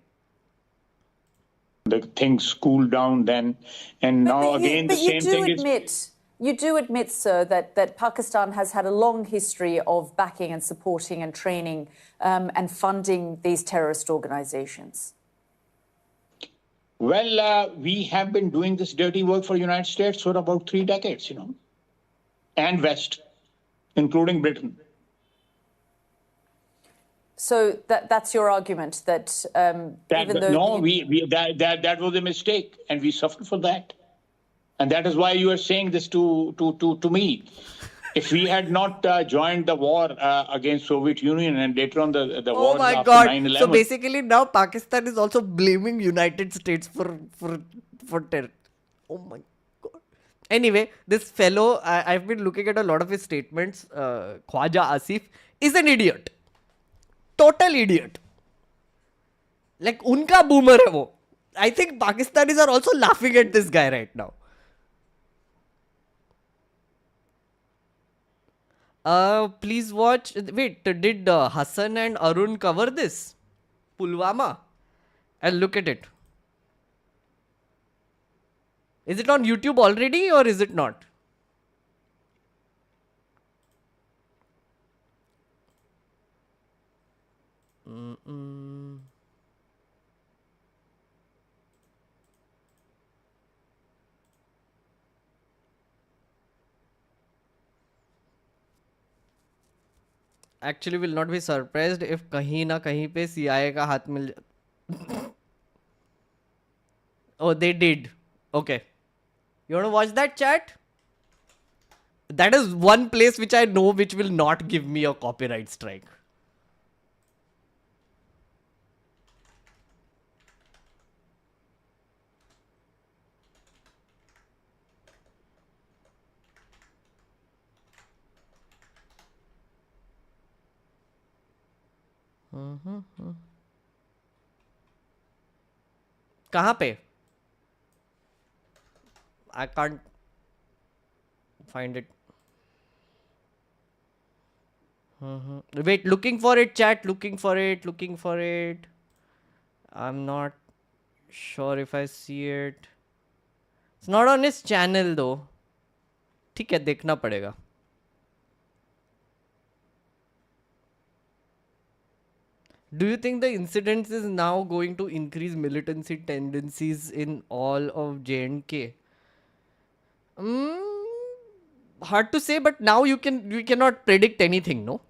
The things cooled down then, and now again the same thing is... You do admit, sir, that Pakistan has had a long history of backing and supporting and training and funding these terrorist organizations. Well, we have been doing this dirty work for the United States for about 3 decades, and West, including Britain. So that's your argument that even though that was a mistake, and we suffered for that, and that is why you are saying this to me. If we had not joined the war against Soviet Union and later on the war after 9/11. So basically now Pakistan is also blaming United States for terror. Oh my God. Anyway, this fellow, I've been looking at a lot of his statements. Khwaja Asif is an idiot. Total idiot. Like, unka boomer hai wo. I think Pakistanis are also laughing at this guy right now. Please watch. Wait, did Hassan and Arun cover this? Pulwama? I'll look at it. Is it on YouTube already or is it not? Actually, will not be surprised if कहीं ना कहीं पे CIA का हाथ मिल Oh, they did. Okay. You want to watch that, chat? That is one place which I know which will not give me a copyright strike. कहाँ पे? I can't find it. Wait, looking for it, chat. Looking for it. Looking for it. I'm not sure if I see it. It's not on his channel though. ठीक है, देखना पड़ेगा. Do you think the incidents is now going to increase militancy tendencies in all of J&K? Hard to say, but now we cannot predict anything, no?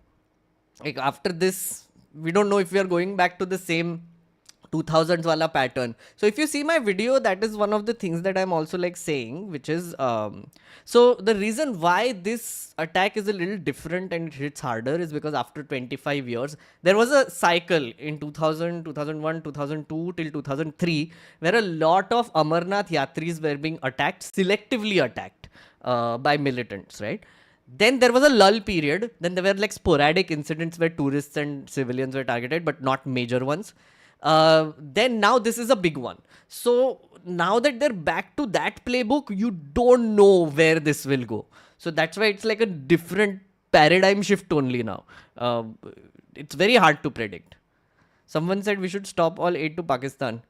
Like after this, we don't know if we are going back to the same 2000s wala pattern. So if you see my video, that is one of the things that I'm also like saying, which is so the reason why this attack is a little different and it hits harder is because after 25 years there was a cycle in 2000, 2001, 2002 till 2003 where a lot of Amarnath Yatris were being attacked, selectively attacked by militants, right? Then there was a lull period. Then there were like sporadic incidents where tourists and civilians were targeted, but not major ones. Then now this is a big one. So now that they're back to that playbook, you don't know where this will go. So that's why it's like a different paradigm shift only now. It's very hard to predict. Someone said we should stop all aid to Pakistan.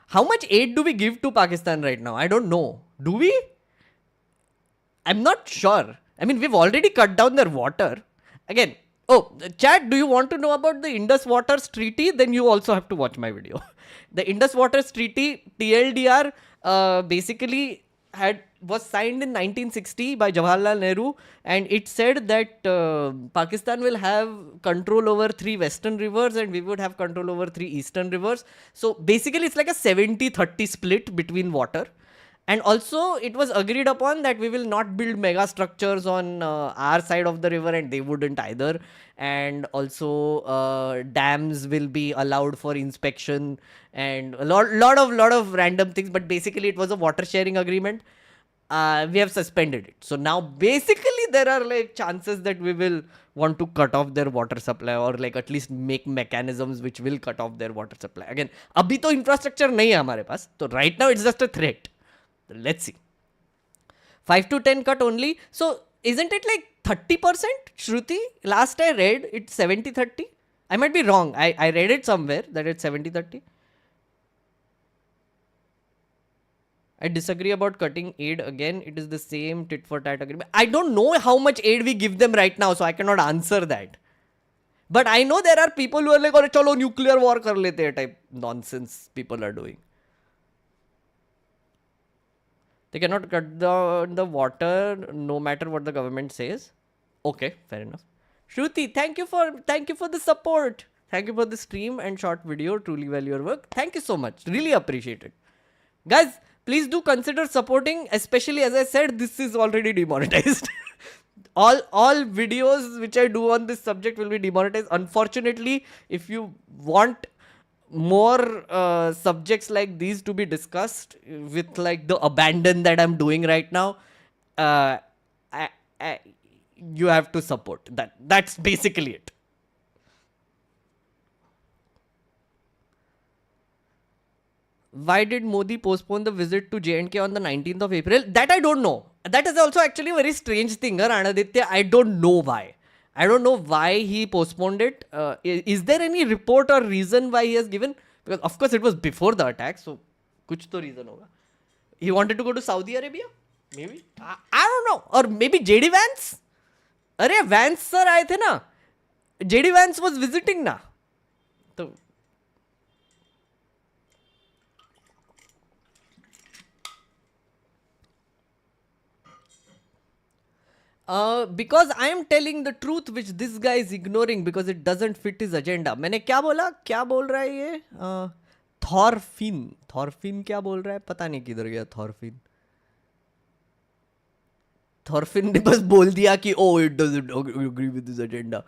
How much aid do we give to Pakistan right now? I don't know. Do we? I'm not sure. I mean, we've already cut down their water. Again, chat, do you want to know about the Indus Waters Treaty? Then you also have to watch my video. The Indus Waters Treaty, TLDR, basically was signed in 1960 by Jawaharlal Nehru, and it said that Pakistan will have control over 3 western rivers and we would have control over 3 eastern rivers. So basically it's like a 70-30 split between water. And also it was agreed upon that we will not build mega structures on our side of the river and they wouldn't either. And also dams will be allowed for inspection and a lot of random things. But basically it was a water sharing agreement. We have suspended it. So now basically there are like chances that we will want to cut off their water supply or like at least make mechanisms which will cut off their water supply. Again, abhi to infrastructure nahi hai hamare paas. So right now it's just a threat. Let's see. 5 to 10 cut only. So isn't it like 30%? Shruti, last I read it's 70-30. I might be wrong. I read it somewhere that it's 70-30. I disagree about cutting aid again. It is the same tit for tat agreement. I don't know how much aid we give them right now, so I cannot answer that. But I know there are people who are like, "Aure chalo nuclear war kar lete hai" type nonsense people are doing. They cannot cut the water no matter what the government says. Okay, fair enough. Shruti, thank you for the support. Thank you for the stream and short video. Truly value your work. Thank you so much. Really appreciate it. Guys, please do consider supporting, especially as I said, this is already demonetized. all videos which I do on this subject will be demonetized. Unfortunately, if you want more subjects like these to be discussed with like the abandon that I'm doing right now, you have to support that. That's basically it. why did Modi postpone the visit to J&K on the 19th of April? That I don't know. That is also actually a very strange thing, Ranaditya. I don't know why. I don't know why he postponed it. Is there any report or reason why he has given? Because of course it was before the attack, so kuch to reason hoga. He wanted to go to Saudi Arabia? Maybe. I don't know. Or maybe JD Vance? अरे vents sir आए थे ना, JD Vance was visiting ना, तो because I am telling the truth which this guy is ignoring because it doesn't fit his agenda. मैंने क्या बोला, क्या बोल रहा है ये? थॉरफिन क्या बोल रहा है, पता नहीं किधर गया थॉरफिन. थॉरफिन ने बस बोल दिया कि oh it doesn't agree with this agenda.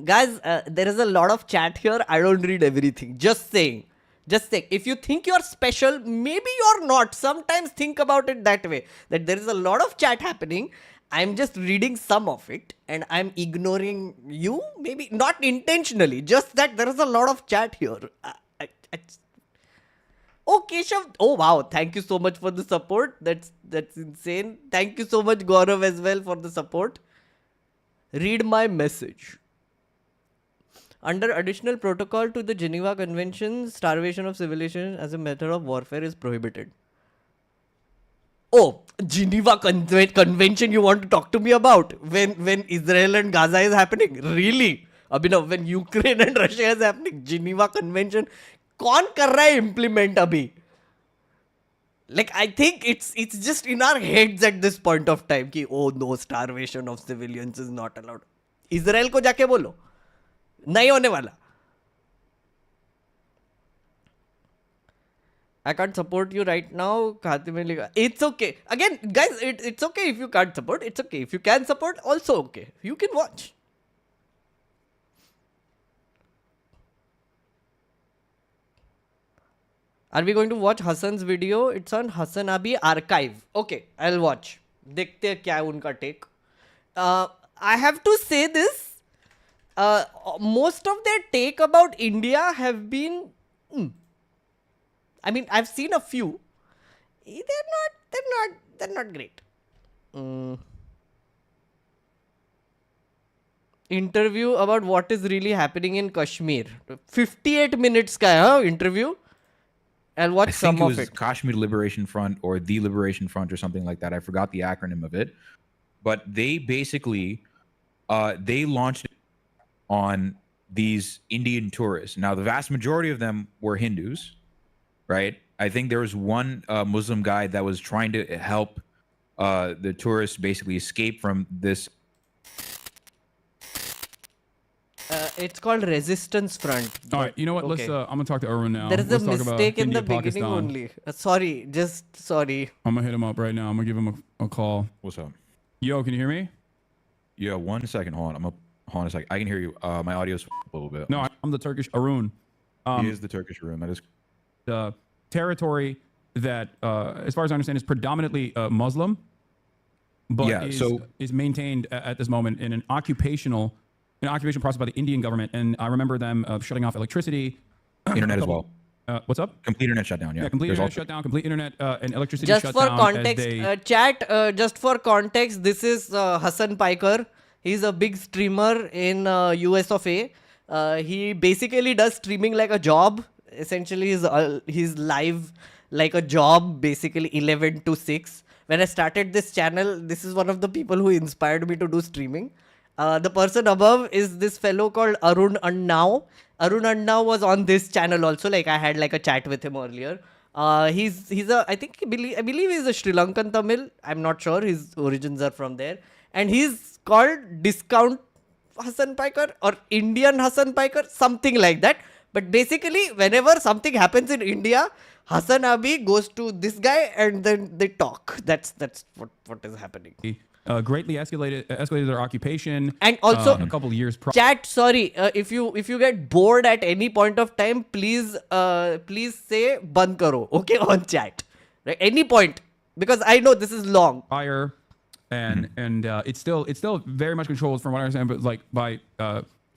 Guys, there is a lot of chat here. I don't read everything. Just saying. If you think you're special, maybe you're not. Sometimes think about it that way. That there is a lot of chat happening. I'm just reading some of it and I'm ignoring you. Maybe not intentionally. Just that there is a lot of chat here. Oh, Keshav. Oh, wow. Thank you so much for the support. That's insane. Thank you so much, Gaurav, as well for the support. Read my message. Under additional protocol to the Geneva Convention, starvation of civilization as a method of warfare is prohibited. Oh, Geneva Convention you want to talk to me about? When Israel and Gaza is happening? Really? Abhinav, when Ukraine and Russia is happening? Geneva Convention? कौन कर रहा है implement अभी? Like I think it's just in our heads at this point of time कि oh no, starvation of civilians is not allowed. Israel को जाके बोलो, नहीं होने वाला. I can't support you right now. खाते में लिखा. It's okay. Again, guys, it's okay if you can't support. It's okay if you can support. Also okay. You can watch. Are we going to watch Hassan's video? It's on Hassan Abi archive. Okay, I'll watch. देखते हैं क्या है उनका take. I have to say this. Most of their take about India have been. I mean, I've seen a few. They're not great. Interview about what is really happening in Kashmir. 58 minutes का है interview. I'll watch some of it. I think it was Kashmir Liberation Front or the Liberation Front or something like that. I forgot the acronym of it. But they basically, they launched it on these Indian tourists. Now, the vast majority of them were Hindus, right? I think there was one Muslim guy that was trying to help the tourists basically escape from this. It's called Resistance Front. All right, you know what? Okay. I'm gonna talk to Arun now. There is Let's a talk about mistake in India, the beginning Pakistan. only. Sorry. I'm gonna hit him up right now. I'm gonna give him a call. What's up? Yo, can you hear me? Yeah, 1 second. Hold on a second. I can hear you. My audio's a little bit. No, I'm the Turkish Arun. He is the Turkish room. That is. The territory that, as far as I understand, is predominantly Muslim, but Yeah, is maintained at this moment in an occupation process by the Indian government. And I remember them shutting off electricity, Internet as well. What's up? Complete internet shutdown. Yeah. Complete There's internet also- shutdown, complete internet and electricity Just shutdown. for context, chat, just for context, this is Hassan Piker. He's a big streamer in US of A. He basically does streaming like a job. Essentially, he's live like a job, basically 11 to 6. When I started this channel, this is one of the people who inspired me to do streaming. The person above is this fellow called Arun Annao. Arun Annao was on this channel also. Like I had like a chat with him earlier. He's a I believe he's a Sri Lankan Tamil. I'm not sure. His origins are from there, and he's called Discount Hassan Piker or Indian Hassan Piker, something like that. But basically, whenever something happens in India, Hassan Abi goes to this guy and then they talk. That's what is happening. Greatly escalated their occupation. And also, a couple of years prior. Chat, sorry, if you get bored at any point of time, please say band karo, okay, on chat, right? Any point, because I know this is long. And it's still very much controlled, from what I understand, but like by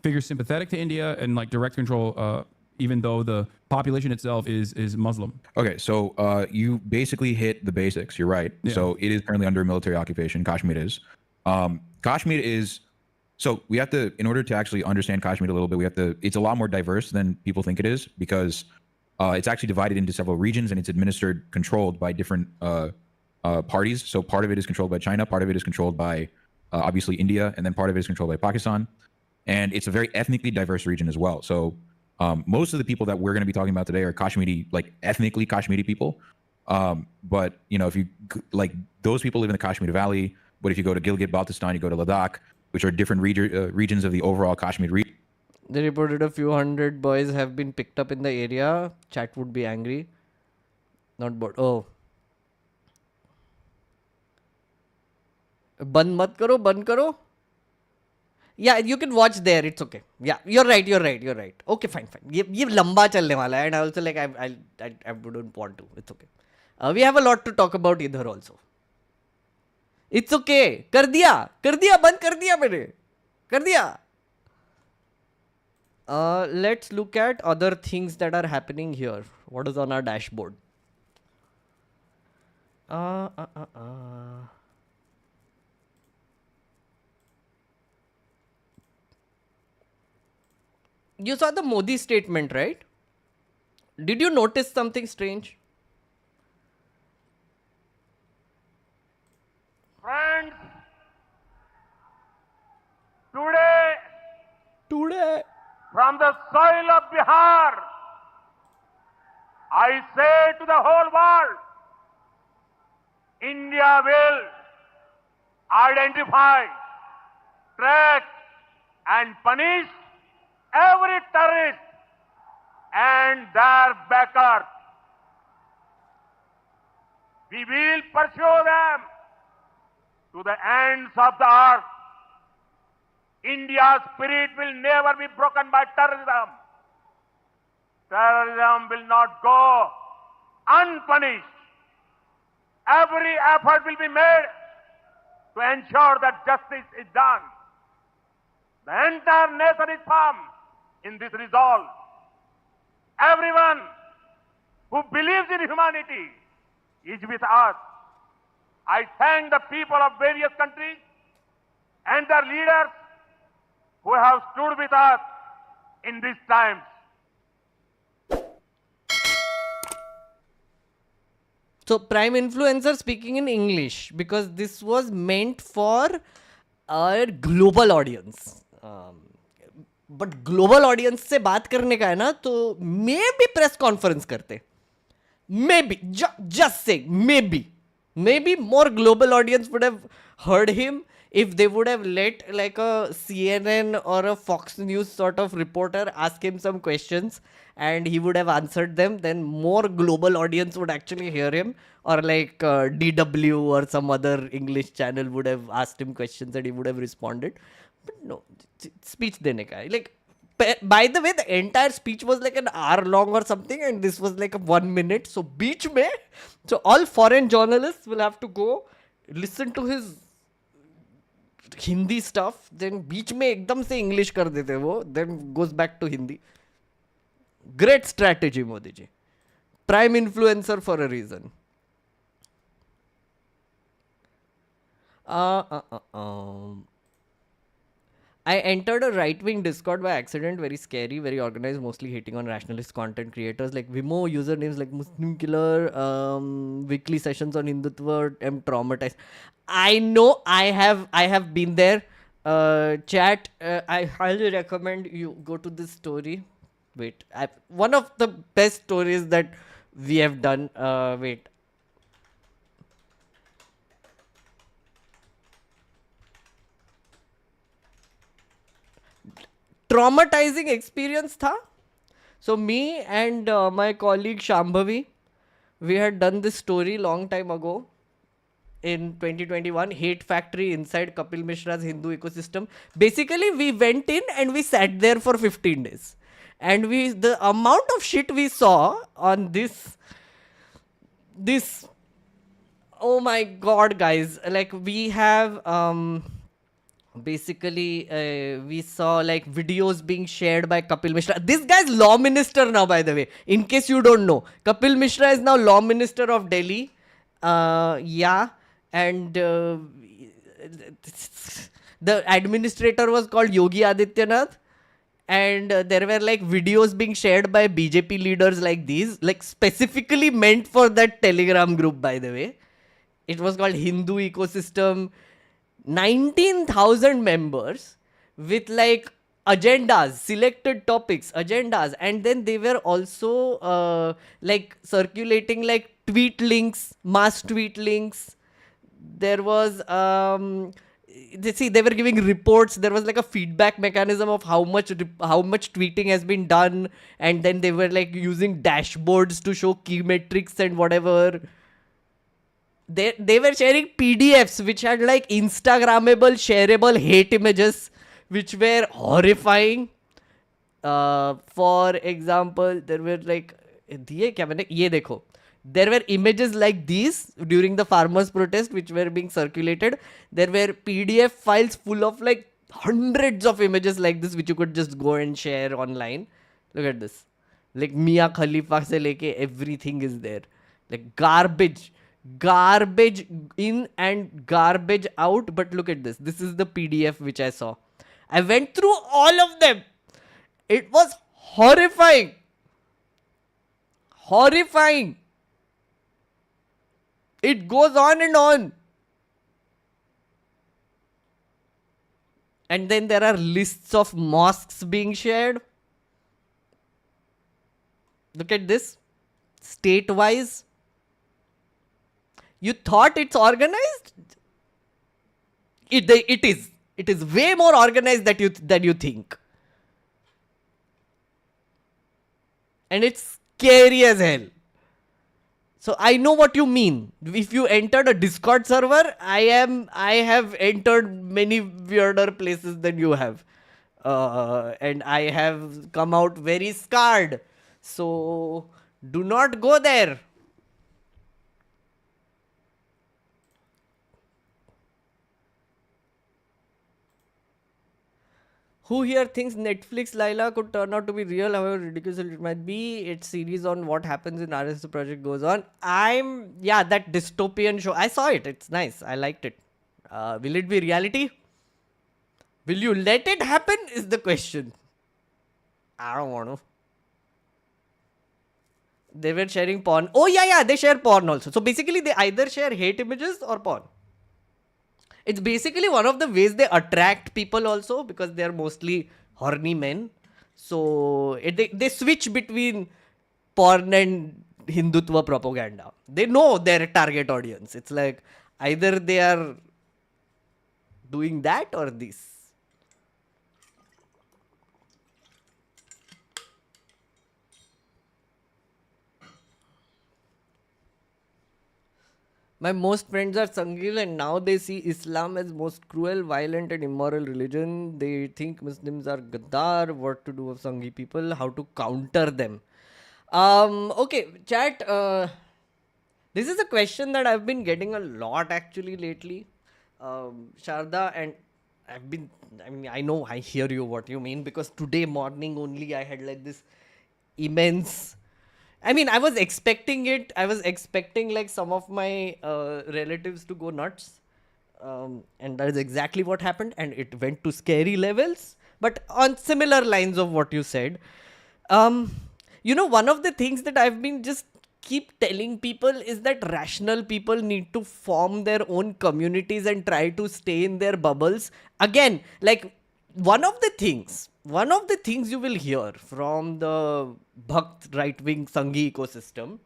figures sympathetic to India and like direct control even though the population itself is Muslim. Okay, so you basically hit the basics. You're right. Yeah. So it is currently under military occupation. Kashmir is. Kashmir is. So we have to, in order to actually understand Kashmir a little bit, we have to. It's a lot more diverse than people think it is because it's actually divided into several regions and it's administered, controlled by different parties. So part of it is controlled by China, part of it is controlled by obviously India, and then part of it is controlled by Pakistan. And it's a very ethnically diverse region as well. So most of the people that we're going to be talking about today are Kashmiri, like ethnically Kashmiri people. But you know, if you like, those people live in the Kashmir Valley. But if you go to Gilgit-Baltistan, you go to Ladakh, which are different regions of the overall Kashmir region. They reported a few hundred boys have been picked up in the area. Chat would be angry. Not bored. Oh. बंद मत करो, बंद करो. Yeah, you can watch there. It's okay. Yeah, you're right. Okay, fine. ये लंबा चलने वाला है. And I also like I wouldn't want to. It's okay. We have a lot to talk about either also. It's okay. कर दिया, बंद कर दिया मैंने. कर दिया. Let's look at other things that are happening here. What is on our dashboard? You saw the Modi statement, right? Did you notice something strange? Friends, today, from the soil of Bihar, I say to the whole world, India will identify, track, and punish every terrorist and their backers. We will pursue them to the ends of the earth. India's spirit will never be broken by terrorism. Terrorism will not go unpunished. Every effort will be made to ensure that justice is done. The entire nation is firm in this resolve. Everyone who believes in humanity is with us. I thank the people of various countries and their leaders who have stood with us in these times. So, prime influencer speaking in English because this was meant for a global audience. But global audience से बात करने का है ना, तो may be press conference करते, may be just say may be more global audience would have heard him if they would have let like a CNN or a Fox News sort of reporter ask him some questions and he would have answered them. Then more global audience would actually hear him, or like DW or some other English channel would have asked him questions and he would have responded. But no, speech dene ka hai. Like, by the way, the entire speech was like an hour long or something, and this was like a 1 minute. So beach mein, so all foreign journalists will have to go listen to his Hindi stuff, then बीच में एकदम से English कर देते वो, then goes back to Hindi. Great strategy, Modi ji. Prime influencer for a reason. I entered a right-wing Discord by accident, very scary, very organized, mostly hating on rationalist content creators like Vimo, usernames like Muslim Killer, weekly sessions on Hindutva, I'm traumatized. I know, I have been there. Chat, I highly recommend you go to this story. Wait, one of the best stories that we have done. Wait. Traumatizing experience tha. So me and my colleague Shambhavi, we had done this story long time ago in 2021, Hate Factory inside Kapil Mishra's Hindu ecosystem. Basically, we went in and we sat there for 15 days. And the amount of shit we saw on this, oh my god, guys, like we have, basically we saw like videos being shared by Kapil Mishra. This guy's law minister now, by the way, in case you don't know. Kapil Mishra is now law minister of Delhi. Yeah, and the administrator was called Yogi Adityanath. And there were like videos being shared by BJP leaders like these, like specifically meant for that Telegram group, by the way. It was called Hindu Ecosystem. 19,000 members with like agendas, selected topics, agendas. And then they were also like circulating like tweet links, mass tweet links. There was they were giving reports. There was like a feedback mechanism of how much tweeting has been done, and then they were like using dashboards to show key metrics and whatever. They were sharing PDFs which had like Instagrammable, shareable hate images which were horrifying. For example, there were like दिए क्या मैंने ये देखो. There were images like these during the farmers' protest which were being circulated. There were PDF files full of like hundreds of images like this which you could just go and share online. Look at this. Like Mia Khalifa se leke everything is there. Like garbage in and garbage out. But look at this. This is the PDF which I saw. I went through all of them. It was horrifying. Horrifying. It goes on and on. And then there are lists of mosques being shared. Look at this. State-wise. You thought it's organized? It is. It is way more organized than you think. And it's scary as hell. So I know what you mean. If you entered a Discord server, I have entered many weirder places than you have. And I have come out very scarred. So do not go there. Who here thinks Netflix Laila could turn out to be real, however ridiculous it might be? Its series on what happens in RSS project goes on. That dystopian show. I saw it. It's nice. I liked it. Will it be reality? Will you let it happen is the question. I don't want to. They were sharing porn. Oh yeah, they share porn also. So basically they either share hate images or porn. It's basically one of the ways they attract people also, because they are mostly horny men. So they switch between porn and Hindutva propaganda. They know their target audience. It's like either they are doing that or this. My most friends are Sanghis and now they see Islam as most cruel, violent and immoral religion. They think Muslims are Gaddar. What to do with Sanghi people? How to counter them? Okay, chat. This is a question that I've been getting a lot actually lately. Sharda, and I hear you what you mean, because today morning only I had like this immense... I was expecting it. I was expecting like some of my relatives to go nuts. And that is exactly what happened. And it went to scary levels. But on similar lines of what you said. One of the things that I've been just keep telling people is that rational people need to form their own communities and try to stay in their bubbles. Again, like one of the things you will hear from the Bhakt right-wing Sanghi ecosystem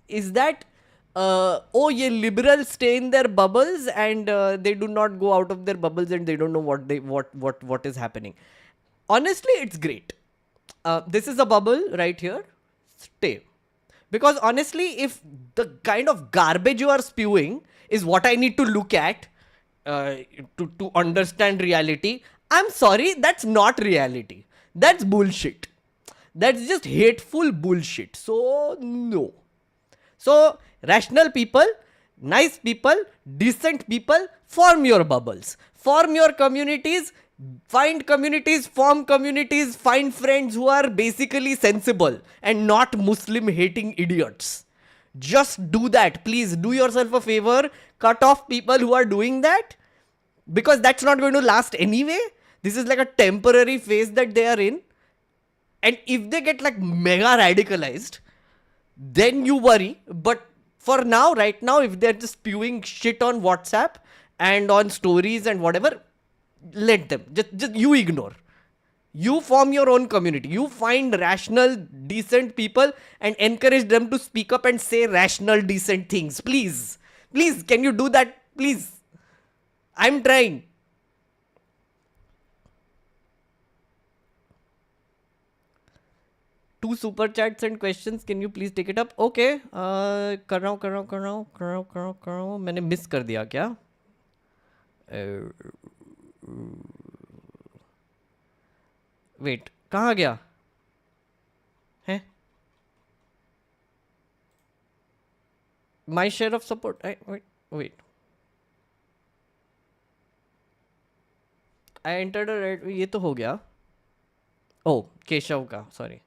is that, ye liberals stay in their bubbles and they do not go out of their bubbles and they don't know what is happening. Honestly, it's great. This is a bubble right here. Stay. Because honestly, if the kind of garbage you are spewing is what I need to look at to understand reality, I'm sorry, that's not reality. That's bullshit. That's just hateful bullshit. So, no. So, rational people, Nice people, decent people, form your bubbles. Form your communities, form communities, find friends who are basically sensible and not Muslim hating idiots. Just do that. Please do yourself a favor. Cut off people who are doing that, because that's not going to last anyway. This is like a temporary phase that they are in. And if they get like mega radicalized, then you worry. But for now, right now, if they're just spewing shit on WhatsApp and on stories and whatever, let them. Just you ignore. You form your own community. You find rational, decent people and encourage them to speak up and say rational, decent things. Please. Please, can you do that? Please. I'm trying. Two super chats and questions. Can you please take it up? Okay. कर रहा हूँ. मैंने miss कर दिया क्या? Wait. कहाँ गया? हैं? My share of support. Wait. I entered a red. ये तो हो गया. Oh, केशव का. Sorry.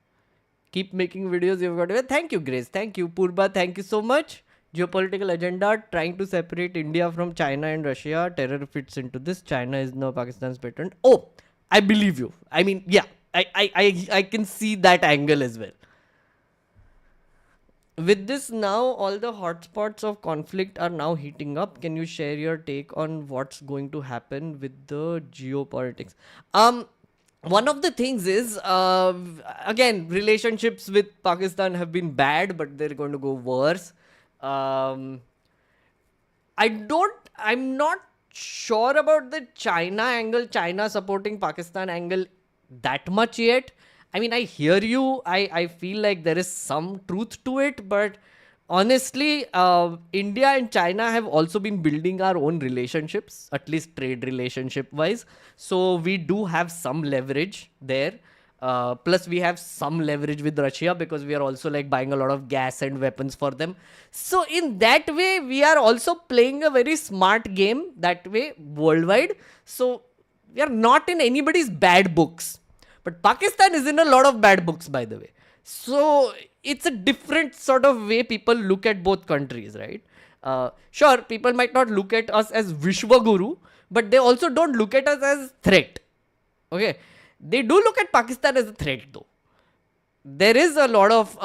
Keep making videos. You've got it. Thank you, Grace. Thank you, Purba. Thank you so much. Geopolitical agenda, trying to separate India from China and Russia. Terror fits into this. China is now Pakistan's pattern. Oh, I believe you. I mean, yeah, I can see that angle as well. With this now, all the hotspots of conflict are now heating up. Can you share your take on what's going to happen with the geopolitics? One of the things is, again, relationships with Pakistan have been bad, but they're going to go worse. I'm not sure about the China angle, China supporting Pakistan angle that much yet. I mean, I hear you. I feel like there is some truth to it, but honestly, India and China have also been building our own relationships, at least trade relationship wise. So we do have some leverage there. Plus we have some leverage with Russia because we are also like buying a lot of gas and weapons for them. So in that way, we are also playing a very smart game that way worldwide. So we are not in anybody's bad books. But Pakistan is in a lot of bad books, by the way. So it's a different sort of way people look at both countries, right? Sure, people might not look at us as Vishwaguru, but they also don't look at us as threat. Okay? They do look at Pakistan as a threat though. There is a lot of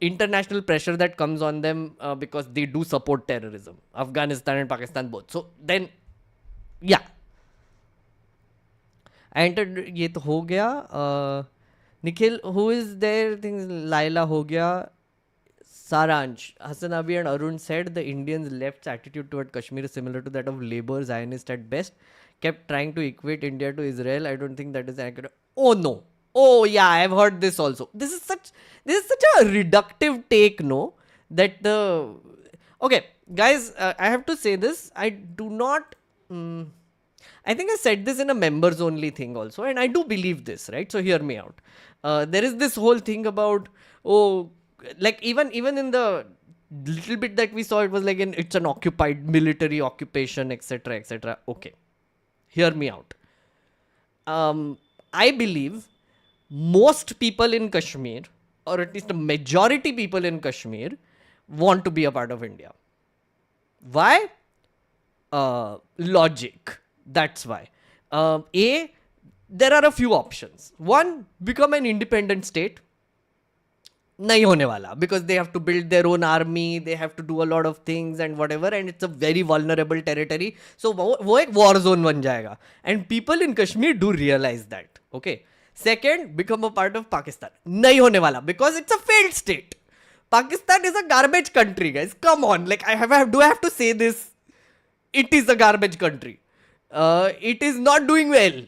international pressure that comes on them because they do support terrorism. Afghanistan and Pakistan both. So then, yeah. I entered, ये तो हो गया. Nikhil, who is there? Things Laila ho gaya. Saransh, Hassan Abi and Arun said the Indians' left's attitude toward Kashmir is similar to that of Labour, Zionist at best. Kept trying to equate India to Israel. I don't think that is accurate. Oh no. Oh yeah, I've heard this also. This is such a reductive take, no? That the okay, guys, I have to say this. I do not. I think I said this in a members only thing also, and I do believe this, right? So hear me out. There is this whole thing about, like even in the little bit that we saw, it was like it's an occupied military occupation, etc., etc. Okay, hear me out. I believe most people in Kashmir, or at least a majority people in Kashmir, want to be a part of India. Why? Logic. That's why. There are a few options. One, become an independent state. Nahi hone wala, because they have to build their own army, they have to do a lot of things and whatever, and it's a very vulnerable territory. So wo ek war zone ban jayega. And people in Kashmir do realize that. Okay. Second, become a part of Pakistan. Nahi hone wala, because it's a failed state. Pakistan is a garbage country, guys. Come on. Like, do I have to say this? It is a garbage country. It is not doing well.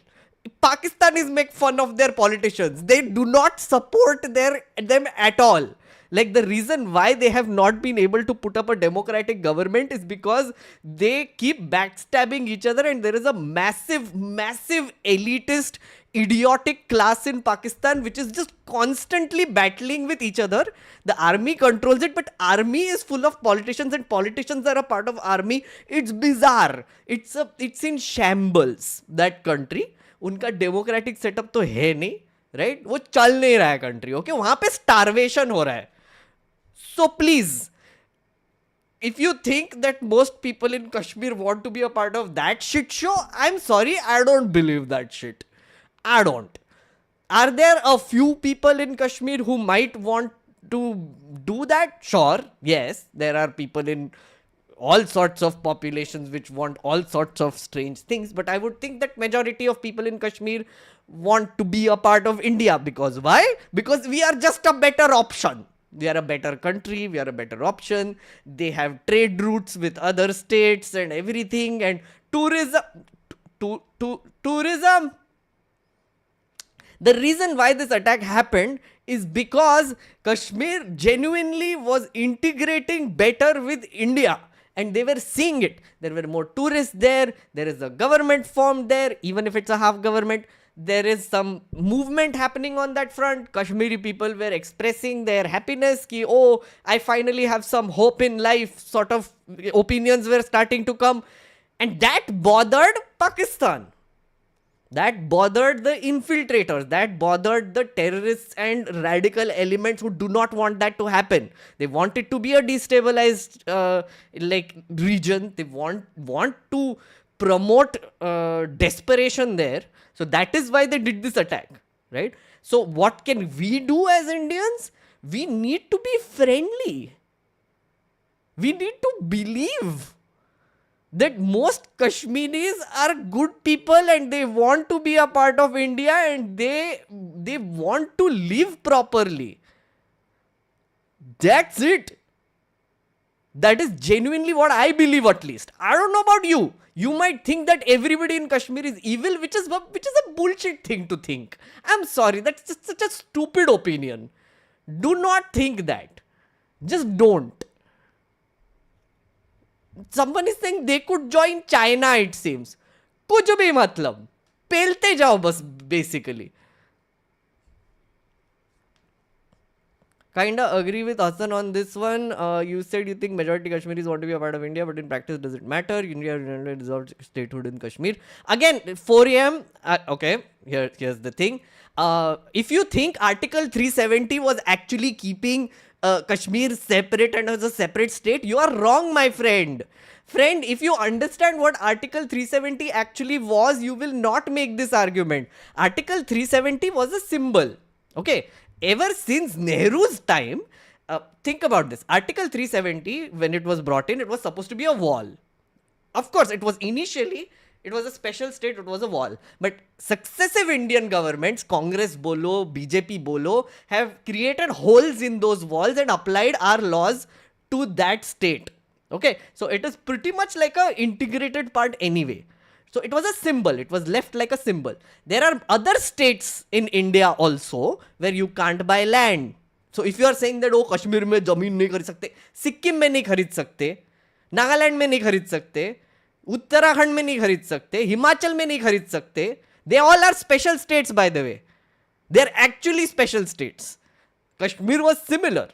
Pakistanis make fun of their politicians. They do not support them at all. Like, the reason why they have not been able to put up a democratic government is because they keep backstabbing each other, and there is a massive elitist idiotic class in Pakistan which is just constantly battling with each other. The army controls it, but army is full of politicians and politicians are a part of army. It's bizarre. It's in shambles, that country. उनका democratic setup तो है नहीं, right? वो चल नहीं रहा है country, okay? वहां पे स्टारवेशन हो रहा है. So please, if you think that most people in Kashmir want to be a part of that shit show, I'm sorry, I don't believe that shit. I don't. Are there a few people in Kashmir who might want to do that? Sure, yes. There are people in all sorts of populations which want all sorts of strange things. But I would think that majority of people in Kashmir want to be a part of India. Because why? Because we are just a better option. We are a better country, we are a better option. They have trade routes with other states and everything, and tourism. Tourism. The reason why this attack happened is because Kashmir genuinely was integrating better with India. And they were seeing it. There were more tourists there. There is a government formed there, even if it's a half government. There is some movement happening on that front. Kashmiri people were expressing their happiness ki, oh, I finally have some hope in life, sort of opinions were starting to come. And that bothered Pakistan. That bothered the infiltrators. That bothered the terrorists and radical elements who do not want that to happen. They want it to be a destabilized region. They want to promote desperation there. So that is why they did this attack, right? So what can we do as Indians? We need to be friendly. We need to believe that most Kashmiris are good people and they want to be a part of India and they want to live properly. That's it. That is genuinely what I believe, at least. I don't know about you. You might think that everybody in Kashmir is evil, which is a bullshit thing to think. I'm sorry, that's just such a stupid opinion. Do not think that. Just don't. Someone is saying they could join China, it seems. कुछ भी मतलब. पेलते जाओ बस, basically. Kinda agree with Hassan on this one. You said you think majority Kashmiris want to be a part of India, but in practice does it matter? India deserves statehood in Kashmir. Again, 4 a.m. Okay, here's the thing. If you think Article 370 was actually keeping Kashmir separate and as a separate state, you are wrong, my friend. Friend, if you understand what Article 370 actually was, you will not make this argument. Article 370 was a symbol. Okay. Ever since Nehru's time, think about this. Article 370, when it was brought in, it was supposed to be a wall. Of course, it was a special state, it was a wall. But successive Indian governments, Congress bolo, BJP bolo, have created holes in those walls and applied our laws to that state. Okay, so it is pretty much like a integrated part anyway. So it was a symbol. It was left like a symbol. There are other states in India also where you can't buy land. So if you are saying that, oh, Kashmir में जमीन नहीं खरीद सकते, सिक्किम में नहीं खरीद सकते, नागालैंड में नहीं खरीद सकते, उत्तराखंड में नहीं खरीद सकते, हिमाचल में नहीं खरीद सकते, they all are special states, by the way. They are actually special states. Kashmir was similar.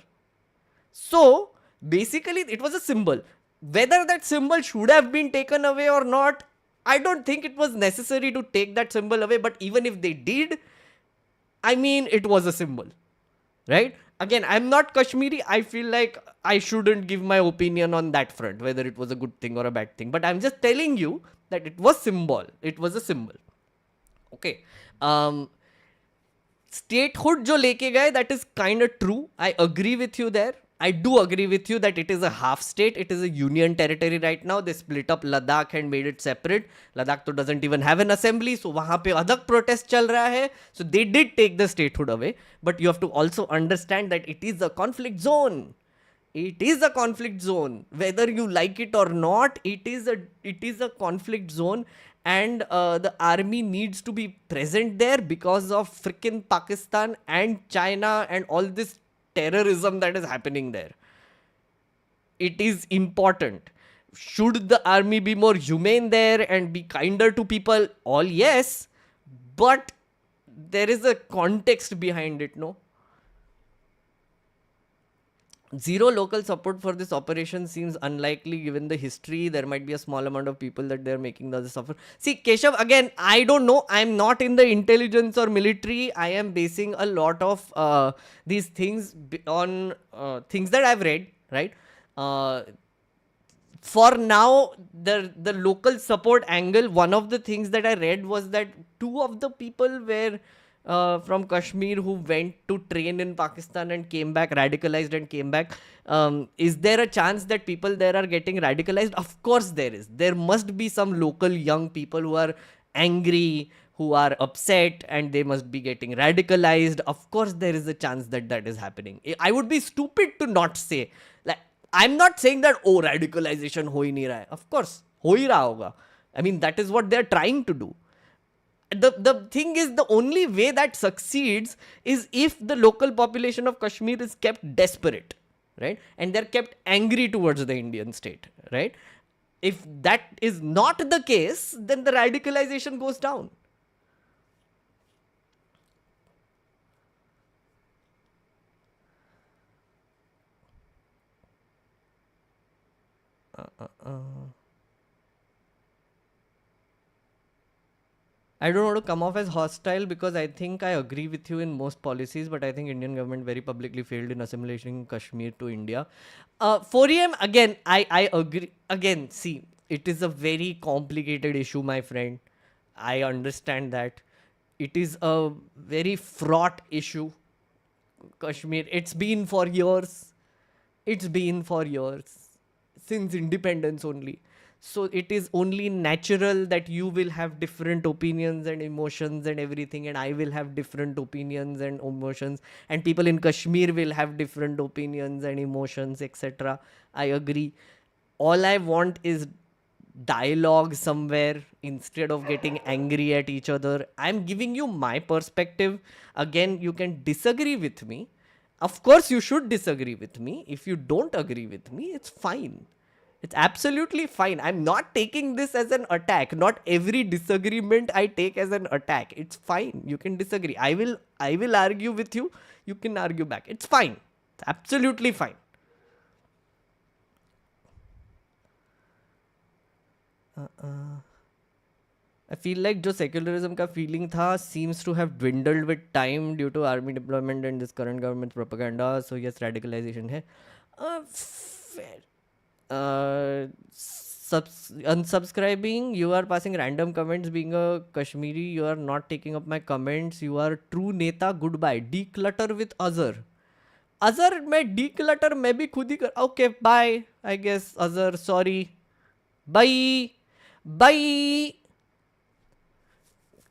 So basically it was a symbol. Whether that symbol should have been taken away or not, I don't think it was necessary to take that symbol away, but even if they did, I mean, it was a symbol, right? Again, I'm not Kashmiri. I feel like I shouldn't give my opinion on that front, whether it was a good thing or a bad thing. But I'm just telling you that it was symbol. It was a symbol. Okay. Statehood jo leke gaye, that is kind of true. I agree with you there. I do agree with you that it is a half state. It is a union territory right now. They split up Ladakh and made it separate. Ladakh to doesn't even have an assembly. So wahan pe adhak protest chal raha hai. So they did take the statehood away. But you have to also understand that it is a conflict zone. It is a conflict zone. Whether you like it or not, it is a conflict zone. And the army needs to be present there because of freaking Pakistan and China and all this terrorism that is happening there. It is important. Should the army be more humane there and be kinder to people? All yes. But there is a context behind it, no? Zero local support for this operation seems unlikely given the history. There might be a small amount of people that they're making the others suffer. See, Keshav, again, I don't know. I'm not in the intelligence or military. I am basing a lot of these things on things that I've read, right? For now, the local support angle, one of the things that I read was that two of the people were from Kashmir who went to train in Pakistan and came back, radicalized and came back. Is there a chance that people there are getting radicalized? Of course there is. There must be some local young people who are angry, who are upset, and they must be getting radicalized. Of course there is a chance that that is happening. I would be stupid to not say. Like, I'm not saying that, oh, radicalization ho hi nahi raha hai. Of course, ho hi raha hoga. I mean, that is what they're trying to do. The thing is, the only way that succeeds is if the local population of Kashmir is kept desperate, right? And they're kept angry towards the Indian state, right? If that is not the case, then the radicalization goes down. I don't want to come off as hostile because I think I agree with you in most policies, but I think Indian government very publicly failed in assimilating Kashmir to India. 4EM, again, I agree. Again, see, it is a very complicated issue, my friend. I understand that. It is a very fraught issue. Kashmir, it's been for years. It's been for years. Since independence only. So it is only natural that you will have different opinions and emotions and everything, and I will have different opinions and emotions, and people in Kashmir will have different opinions and emotions, etc. I agree. All I want is dialogue somewhere instead of getting angry at each other. I'm giving you my perspective. Again, you can disagree with me. Of course, you should disagree with me. If you don't agree with me, it's fine. It's absolutely fine. I'm not taking this as an attack. Not every disagreement I take as an attack. It's fine. You can disagree. I will argue with you. You can argue back. It's fine. It's absolutely fine. I feel like जो secularism का feeling था seems to have dwindled with time due to army deployment and this current government's propaganda. So yes, radicalization है. Fair. Unsubscribing, you are passing random comments. Being a Kashmiri, you are not taking up my comments. You are true neta. Goodbye. Declutter with Azhar. Azhar, मैं declutter मैं भी खुद ही कर. Okay, bye. I guess Azhar, sorry. Bye. Bye.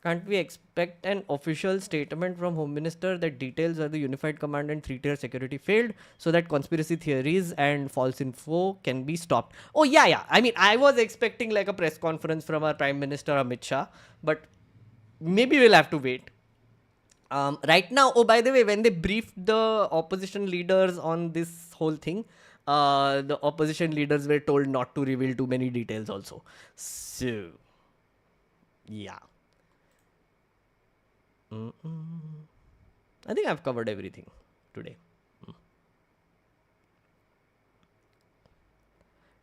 Can't we expect an official statement from Home Minister that details where the unified command and three-tier security failed so that conspiracy theories and false info can be stopped? Oh, yeah. I mean, I was expecting like a press conference from our Prime Minister Amit Shah, but maybe we'll have to wait. Right now, oh, by the way, when they briefed the opposition leaders on this whole thing, the opposition leaders were told not to reveal too many details also. So, yeah. I think I've covered everything today.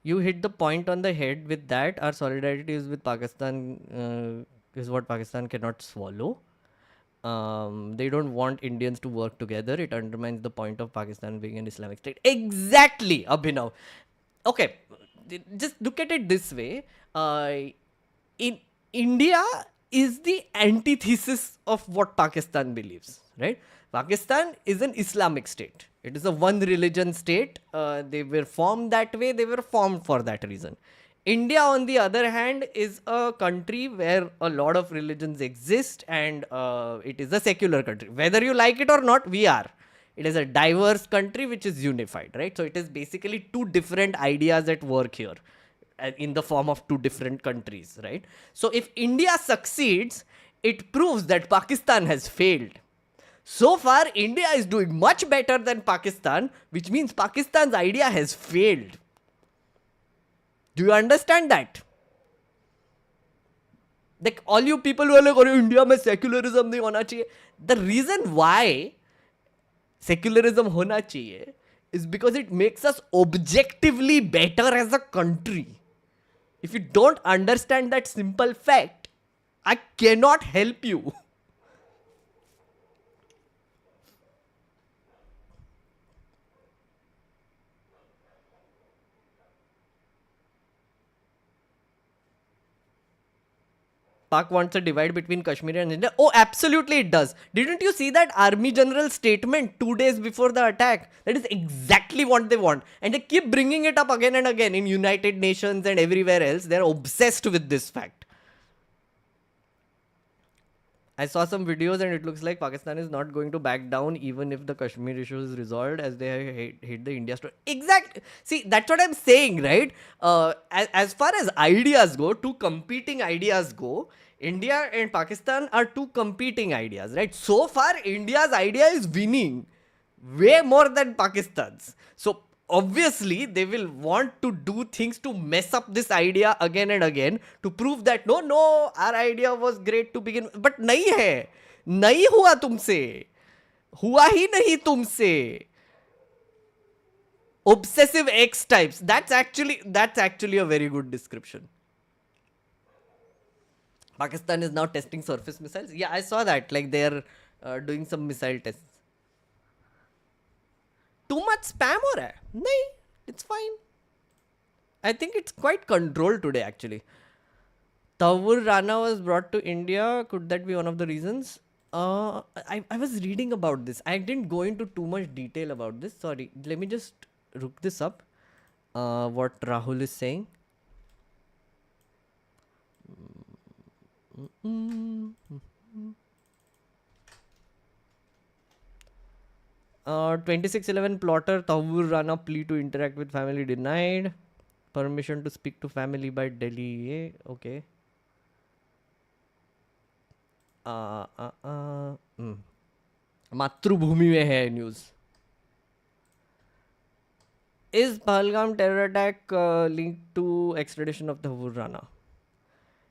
You hit the point on the head with that. Our solidarity is with Pakistan, is what Pakistan cannot swallow. They don't want Indians to work together. It undermines the point of Pakistan being an Islamic state. Exactly, Abhinav. Okay, just look at it this way. In India is the antithesis of what Pakistan believes, right? Pakistan is an Islamic state. It is a one religion state. They were formed that way. They were formed for that reason. India, on the other hand, is a country where a lot of religions exist, and it is a secular country. Whether you like it or not, we are. It is a diverse country which is unified, right? So it is basically two different ideas at work here, in the form of two different countries, right? So if India succeeds, it proves that Pakistan has failed. So far, India is doing much better than Pakistan, which means Pakistan's idea has failed. Do you understand that? Like all you people who are like, अरे India में secularism नहीं होना चाहिए. The reason why secularism होना चाहिए is because it makes us objectively better as a country. If you don't understand that simple fact, I cannot help you. Pak wants a divide between Kashmir and India. Oh, absolutely it does. Didn't you see that army general statement 2 days before the attack? That is exactly what they want. And they keep bringing it up again and again in United Nations and everywhere else. They're obsessed with this fact. I saw some videos and it looks like Pakistan is not going to back down even if the Kashmir issue is resolved, as they hate the India story. Exactly. See, that's what I'm saying, right? As far as ideas go, two competing ideas go, India and Pakistan are two competing ideas, right? So far, India's idea is winning way more than Pakistan's. So obviously they will want to do things to mess up this idea again and again to prove that no, our idea was great to begin with. But nahi hai, nahi hua tumse, hua hi nahi tumse. Obsessive X types. That's actually a very good description. Pakistan is now testing surface missiles. Yeah, I saw that. Like they're doing some missile tests. Too much spam हो रहा है? नहीं, it's fine. I think it's quite controlled today actually. Tawur Rana was brought to India. Could that be one of the reasons? I was reading about this. I didn't go into too much detail about this. Sorry. Let me just look this up. What Rahul is saying. 2611 plotter Tawur Rana plea to interact with family denied. Permission to speak to family by Delhi. Okay. मातृभूमि में है news. Is Pahalgam terror attack linked to extradition of Tawur Rana?